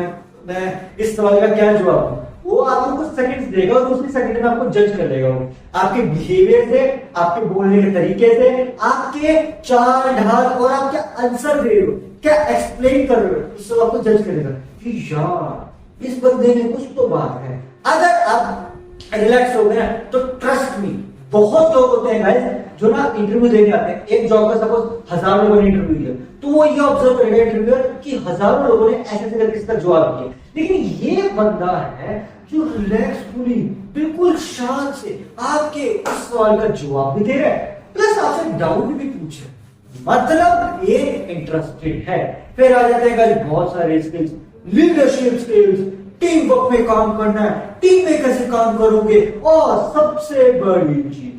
मैं इस सवाल का क्या जवाब दूं। वो आपको कुछ सेकंड्स देगा और दूसरी सेकंड में आपको जज कर लेगा। आपके बिहेवियर से, आपके बोलने के तरीके से, आपके चाल ढाल और आप क्या आंसर दे रहे हो, क्या एक्सप्लेन कर रहे हो, इससे आपको जज करेगा कि यार इस बंदे में कुछ तो बात है। अगर आप रिलैक्स हो गए ना तो ट्रस्ट मी, बहुत लोग होते हैं गाइस जो ना इंटरव्यू देने आते हैं। एक जॉब का सपोज 1000 लोगों ने इंटरव्यू दिया तो वो ये ऑब्जर्व करेगा इंटरव्यूअर कि हजारों लोगों ने ऐसे ऐसे करके इसका जवाब दिया, लेकिन ये बंदा है जो रिलैक्सफुली बिल्कुल शांत से आपके उस सवाल का जवाब भी दे रहा है प्लस आपसे डाउट भी पूछ रहा है, मतलब ये इंटरेस्टेड है। फिर आ जाते हैं गाइस बहुत सारे skills, leadership skills, team work में काम करना है, टीम में कैसे काम करोगे, और सबसे बड़ी चीज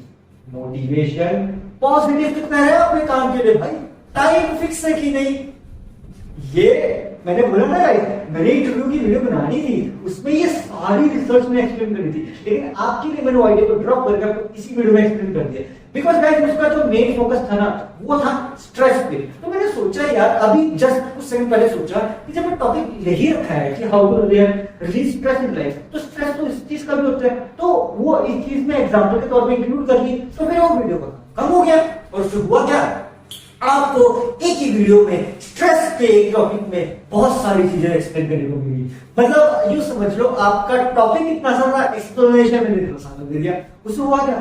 मोटिवेशन। पॉजिटिव कितना है अपने काम के लिए भाई, टाइम फिक्स है कि नहीं। ये मैंने बोला ना गाइस, मैंने इंटरव्यू की वीडियो बनानी थी, उसमें ये सारी रिसर्च में एक्सप्लेन करी थी, लेकिन आपके लिए मैंने आइडिया को ड्रॉप करके आपको इसी वीडियो में एक्सप्लेन कर दिया। बिकॉज गाइस उसका जो मेन फोकस था ना वो था स्ट्रेस पे। तो मैंने सोचा यार अभी जस्ट कुछ सेकंड पहले सोचा कि जब मैं टॉपिक यही रखा है कि how to release stress in life, तो स्ट्रेस तो इस चीज का भी होता है, तो वो इस चीज में एग्जांपल के तौर पे इंक्लूड कर ली, तो फिर वो वीडियो का कम हो गया। और फिर हुआ क्या, आपको एक ही वीडियो में स्ट्रेस के एक टॉपिक में बहुत सारी चीजें एक्सप्लेन करने को मिली। मतलब यूं समझ लो आपका टॉपिक इतना सारा एक्सप्लेनेशन मैंने इतना सारा दे दिया। उससे हुआ क्या,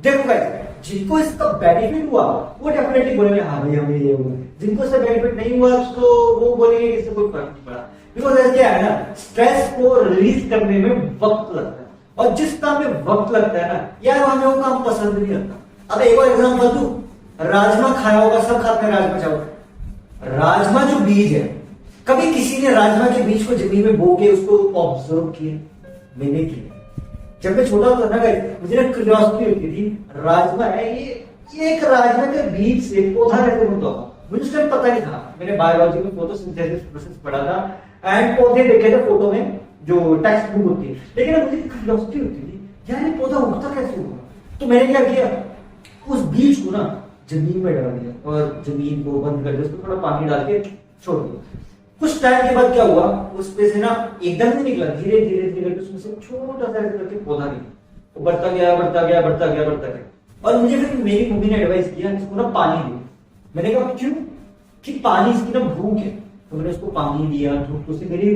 देखो गाइस जिनको इसका बेनिफिट हुआ वो डेफिनेटली बोलेंगे हाँ भाई हमें ये हुआ, जिनको इससे बेनिफिट नहीं हुआ तो वो बोलेंगे कि इससे कोई फर्क नहीं पड़ा। बिकॉज क्या है ना, स्ट्रेस को रिलीज करने में वक्त लगता है और जिस काम में वक्त लगता है ना यार हमें वो काम पसंद नहीं आता। अब एक और एग्जांपल दूं, राजमा खाया होगा, सब खाते हैं राजमा चावल। राजमा जो बीज है, कभी किसी ने राजमा के बीज को जमीन में बो के उसको ऑब्जर्व किया? मैंने किया। जब मैं छोटा था ना गाइस, मुझे ना क्यूरियोसिटी होती थी, राजमा है ये एक राजमा के बीज से पौधा कैसे बनता होगा, मुझे उस टाइम पता नहीं था। मैंने बायोलॉजी में फोटोसिंथेसिस प्रोसेस पढ़ा था एंड पौधे देखे थे फोटो में जो टेक्स्ट बुक होती है, लेकिन मुझे क्यूरियोसिटी होती थी यार ये पौधा उगता कैसे होगा। तो मैंने क्या किया, उस बीज को ना जमीन में डाल दिया और जमीन को बंद कर दिया, उसको थोड़ा पानी डाल के छोड़ दिया। कुछ टाइम के बाद क्या हुआ, उस पे से ना एकदम नहीं निकला, धीरे धीरे धीरे उसमें से छोटा सा करके पौधा निकला, वो बढ़ता गया बढ़ता गया बढ़ता गया बढ़ता गया। और मुझे फिर मेरी मम्मी ने एडवाइस किया इसको ना पानी दे। मैंने कहा क्यों, कि पानी इसकी ना भूख है। तो मैंने उसको पानी दिया, धूप तो मेरी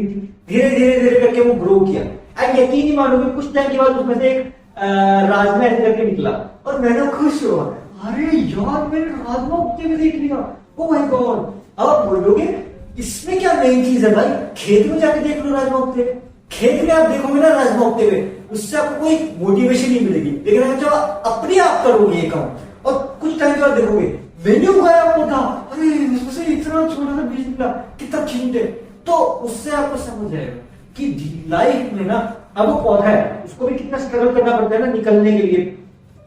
धीरे धीरे धीरे करके वो ग्रो किया। एंड यकीन नहीं मानोगे कुछ टाइम के बाद उसमें से एक राजमा ऐसे करके निकला और मैंने खुश हुआ, अरे यार मैंने राजमा उगते हुए देख लिया, ओ माय गॉड। अब आप बोलोगे इसमें क्या मेन चीज है भाई, खेत में जाके देख लो राजमा उगते हुए। खेत में आप देखोगे ना राजमा उगते हुए, उससे आपको कोई मोटिवेशन नहीं मिलेगी, लेकिन अगर जब अपने आप करोगे ये काम और कुछ टाइम के बाद देखोगे मैंने उगाया पौधा, अरे उसमें इतना छोटा सा बीज निकला, कितना क्यूट है, तो उससे आपको समझ आएगा कि लाइफ में ना अब वो पौधा है, उसको भी कितना स्ट्रगल करना पड़ता है ना निकलने के लिए,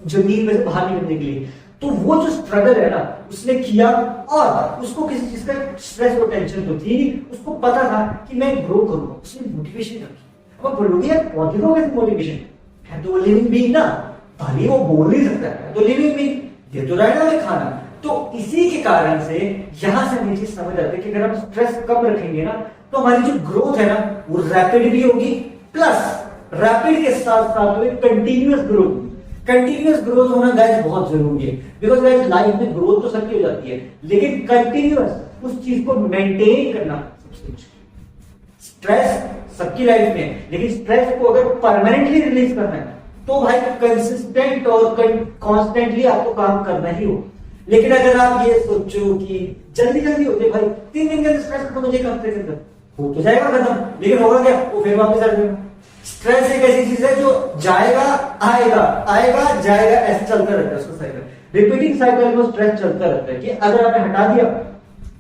जमीन में से बाहर निकलने के लिए। तो वो जो स्ट्रगल है ना उसने किया, और उसको किसी चीज का स्ट्रेस और टेंशन तो थी नहीं, उसको पता था कि मैं ग्रो करूंगा, उसने मोटिवेशन रखी। अब आप बोलोगे यार पौधे को कैसे मोटिवेशन है, तो वो लिविंग बीइंग ना, भले वो बोल नहीं सकता है तो लिविंग बीइंग, ये तो रहेगा में खाना। तो इसी के कारण से यहां से हमें चीज समझ आती है कि अगर हम स्ट्रेस कम रखेंगे ना तो हमारी जो ग्रोथ है ना वो रैपिड भी होगी, प्लस रैपिड के साथ साथ में कंटिन्यूअस ग्रोथ। कंटिन्यूअस ग्रोथ होना गाइस बहुत जरूरी है, बिकॉज गाइस लाइफ में ग्रोथ तो सबकी हो जाती है, लेकिन कंटिन्यूअस उस चीज को मेंटेन करना सबसे मुश्किल। स्ट्रेस सबकी लाइफ में है, लेकिन स्ट्रेस को अगर परमानेंटली रिलीज करना है तो भाई कंसिस्टेंट और कॉन्स्टेंटली आपको काम करना ही हो। लेकिन अगर आप ये सोचो कि जल्दी जल्दी होते भाई 3 दिन के अंदर स्ट्रेस खत्म हो जाएगा, हफ्ते के अंदर हो तो जाएगा खत्म, लेकिन होगा क्या, वो फिर वापस आ जाएगा। स्ट्रेस एक ऐसी चीज है जो जाएगा आएगा आएगा जाएगा, ऐसे चलता रहता है उसका साइकिल, रिपीटिंग साइकिल में स्ट्रेस चलता रहता है कि अगर आपने हटा दिया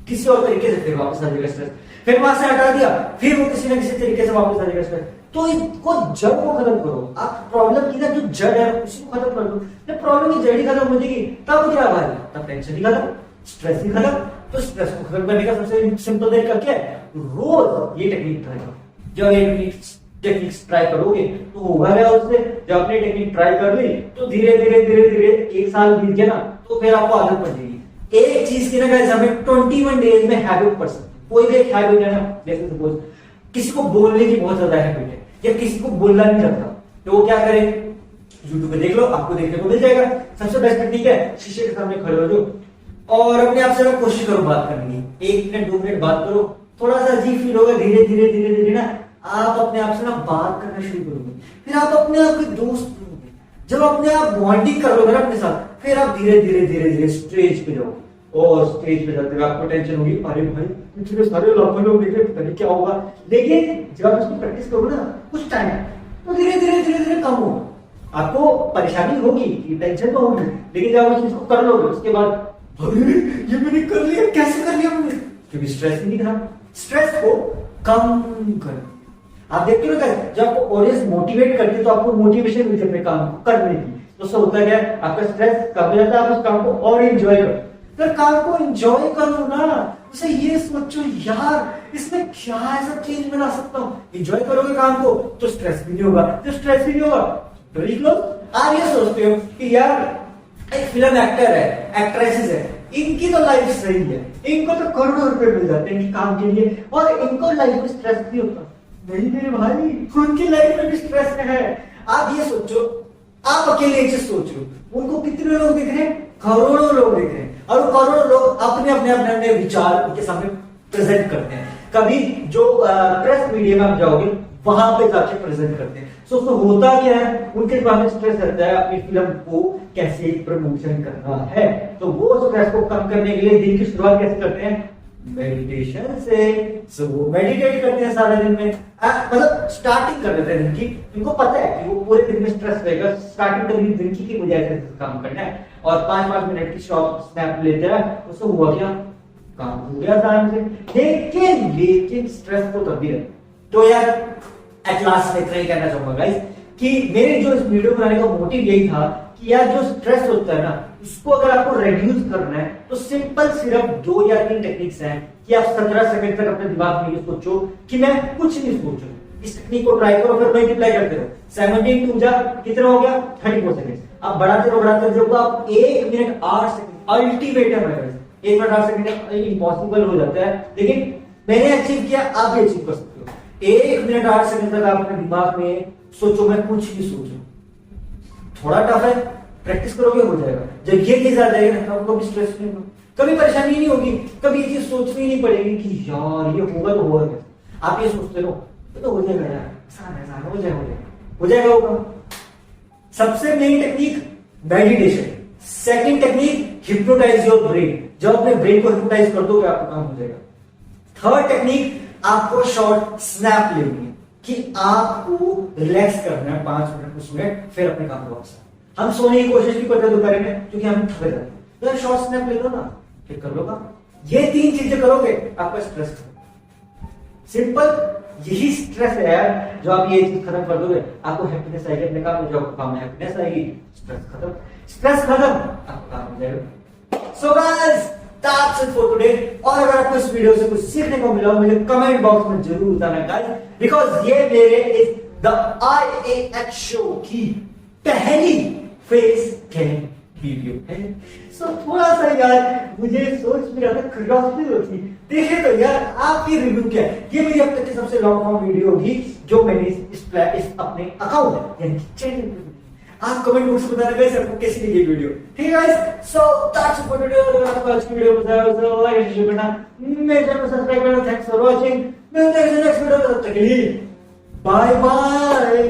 किसी और तरीके से फिर वापस आ जाएगा स्ट्रेस, फिर वहां से हटा दिया फिर वो किसी ना किसी तरीके से वापस आ जाएगा स्ट्रेस। तो इसको जड़ को खत्म करो, आप प्रॉब्लम की ना जो जड़ है उसी को खत्म कर दो। जब प्रॉब्लम की जड़ ही खत्म हो जाएगी तब क्या भाई, तब टेंशन ही खत्म, स्ट्रेस ही खत्म। तो स्ट्रेस को खत्म करने का सबसे सिंपल तरीका क्या है, रोज ये टेक्निक ट्राई करो। जब ये टेक्निक्स ट्राई करोगे तो होगा क्या उससे, जब आपने टेक्निक ट्राई कर ली तो धीरे धीरे धीरे धीरे 1 साल बीत गया ना तो फिर आपको आदत पड़ जाएगी। एक चीज की ना गाइस हमें 21 डेज में हैबिट पड़ सकती है। कोई भी एक हैबिट है ना, जैसे सपोज किसी को बोलने की बहुत ज्यादा हैबिट है या किसी को बोलना नहीं चाहता, तो वो क्या करे, यूट्यूब पे देख लो, आपको देखने को मिल जाएगा। सबसे बेस्ट टेक्निक है शीशे के सामने खड़े हो जाओ और अपने आप से कोशिश करो बात करने की। 1 मिनट 2 मिनट बात करो, थोड़ा सा अजीब फील होगा, धीरे धीरे धीरे धीरे ना आप अपने आप से ना बात करना शुरू करोगे, फिर आप अपने आप के दोस्त बनोगे। जब अपने आप बॉन्डिंग कर लोगे ना अपने साथ, फिर आप धीरे धीरे धीरे धीरे स्टेज पे जाओ, और स्टेज पे जाते आपको टेंशन होगी, अरे भाई इतने सारे लाखों लोग देख रहे, पता नहीं क्या होगा। लेकिन जब आप उसकी प्रैक्टिस करोगे ना कुछ टाइम तो धीरे धीरे धीरे धीरे कम होगा। आपको परेशानी होगी, टेंशन तो होगी, लेकिन जब आप उस चीज को कर लोगे उसके बाद अरे ये मैंने कर लिया, कैसे कर लिया मैंने, क्योंकि स्ट्रेस नहीं था। स्ट्रेस को कम करो। आप देखते हो क्या, जब आपको ऑडियंस मोटिवेट करती है तो आपको मोटिवेशन मिलती है अपने काम को करने की, तो उससे होता है आपका स्ट्रेस कम हो जाता है, आप उस काम को और एंजॉय करो। तो काम को एंजॉय करो ना, उसे ये सोचो यार इसमें क्या ऐसा चेंज बना सकता हूँ। एंजॉय करोगे काम को तो स्ट्रेस भी नहीं होगा, तो स्ट्रेस भी नहीं होगा तो लिख लो। आप ये सोचते हो कि यार एक फिल्म एक्टर है, एक्ट्रेसेस है, इनकी तो लाइफ सही है, इनको तो करोड़ों रुपए मिल जाते हैं काम के लिए और इनको लाइफ में स्ट्रेस नहीं होता। नहीं मेरे भाई, उनकी लाइफ में भी स्ट्रेस है। आप ये सोचो, आप अकेले एक चीज सोच लो, उनको कितने लोग दिख रहे हैं, करोड़ों लोग दिख रहे हैं, और करोड़ों लोग अपने अपने अपने अपने विचार उनके सामने प्रेजेंट करते हैं। कभी जो प्रेस मीडिया में आप जाओगे वहां पे जाके प्रेजेंट करते हैं। सो होता क्या है, उनके दिमाग में स्ट्रेस रहता है अपनी फिल्म को कैसे प्रमोशन करना है, तो वो स्ट्रेस को कम करने के लिए दिन की शुरुआत कैसे करते हैं, मेडिटेशन से। सो वो मेडिटेट करते हैं सारे दिन में, मतलब स्टार्टिंग कर देते हैं दिन की। इनको पता है कि वो पूरे दिन में स्ट्रेस रहेगा, स्टार्टिंग करनी दिन की बजाय से काम करना है, और 5-5 मिनट की शॉर्ट स्नैप लेते हैं, उससे हुआ क्या, काम हो गया आराम से। लेकिन स्ट्रेस तो तभी है। तो यार एट लास्ट में इतना ही कहना चाहूंगा गाइस कि मेरे जो इस वीडियो बनाने का मोटिव यही था कि यार जो स्ट्रेस होता है ना उसको अगर आपको रेड्यूस करना है तो सिंपल सिर्फ 2 या 3 टेक्निक्स हैं कि आप 17 सेकंड तक अपने दिमाग में ये सोचो कि मैं कुछ नहीं सोचूं। इस टेक्निक को ट्राई करो, फिर मल्टीप्लाई करते रहो। 17 टू जा कितना हो गया, 34 सेकंड। आप बढ़ाते रहो आप 1 मिनट 8 सेकंड अल्टीमेटम है। 1 मिनट 8 सेकंड इम्पॉसिबल हो जाता है, लेकिन मैंने अचीव किया, आप भी अचीव कर सकते हो। 1 मिनट 8 सेकंड तक आप अपने दिमाग में सोचो मैं कुछ नहीं सोचूं। थोड़ा टफ है, प्रैक्टिस करोगे हो जाएगा। जब ये चीज आ जाएगी ना आपको भी स्ट्रेस नहीं होगा, कभी परेशानी नहीं होगी, कभी ये चीज सोचनी नहीं पड़ेगी कि यार ये होगा तो होगा कैसे। आप ये सोचते रहो तो हो जाएगा यार, आसान हो जाएगा होगा। सबसे main technique meditation. Second technique hypnotize your brain. जब अपने ब्रेन को हिप्नोटाइज कर दोगे आपका काम हो जाएगा। थर्ड टेक्निक आपको शॉर्ट स्नैप लेनी है कि आपको रिलैक्स करना है 5 मिनट कुछ मिनट, फिर अपने काम को वापस। हम सोने की कोशिश भी करते हैं दोपहर में क्योंकि हम थक जाते हैं, तो शॉर्ट स्नैप ले लो ना, फिर कर लो काम। ये 3 चीजें करोगे आपका स्ट्रेस सिंपल यही स्ट्रेस है यार, जो आप ये चीज खत्म कर दोगे आपको हैप्पीनेस आएगी अपने काम में, जो आपको काम में हैप्पीनेस आएगी स्ट्रेस खत्म आपको काम हो जाएगा। So guys that's it for today. और अगर आपको इस वीडियो से कुछ सीखने को मिला हो मुझे कमेंट बॉक्स में जरूर बताना गाइस, बिकॉज ये मेरे इस द IAH शो की पहली फेस कैम वीडियो है। सो थोड़ा सा यार मुझे सोच में रहा था, क्यूरियोसिटी होती देखे तो यार आपकी रिव्यू क्या है। ये मेरी अब तक की सबसे लॉन्ग फॉर्म वीडियो होगी जो मैंने इस अपने अकाउंट यानी चैनल पे। आप कमेंट बॉक्स में बताना गाइस आपको कैसी लगी वीडियो, ठीक है guys. So that's it for today. अगर आपको आज की वीडियो पसंद आया तो लाइक एंड शेयर करना, मेरे चैनल को सब्सक्राइब करना। Thanks for watching. मिलते हैं नेक्स्ट वीडियो में, तब तक के लिए बाय बाय।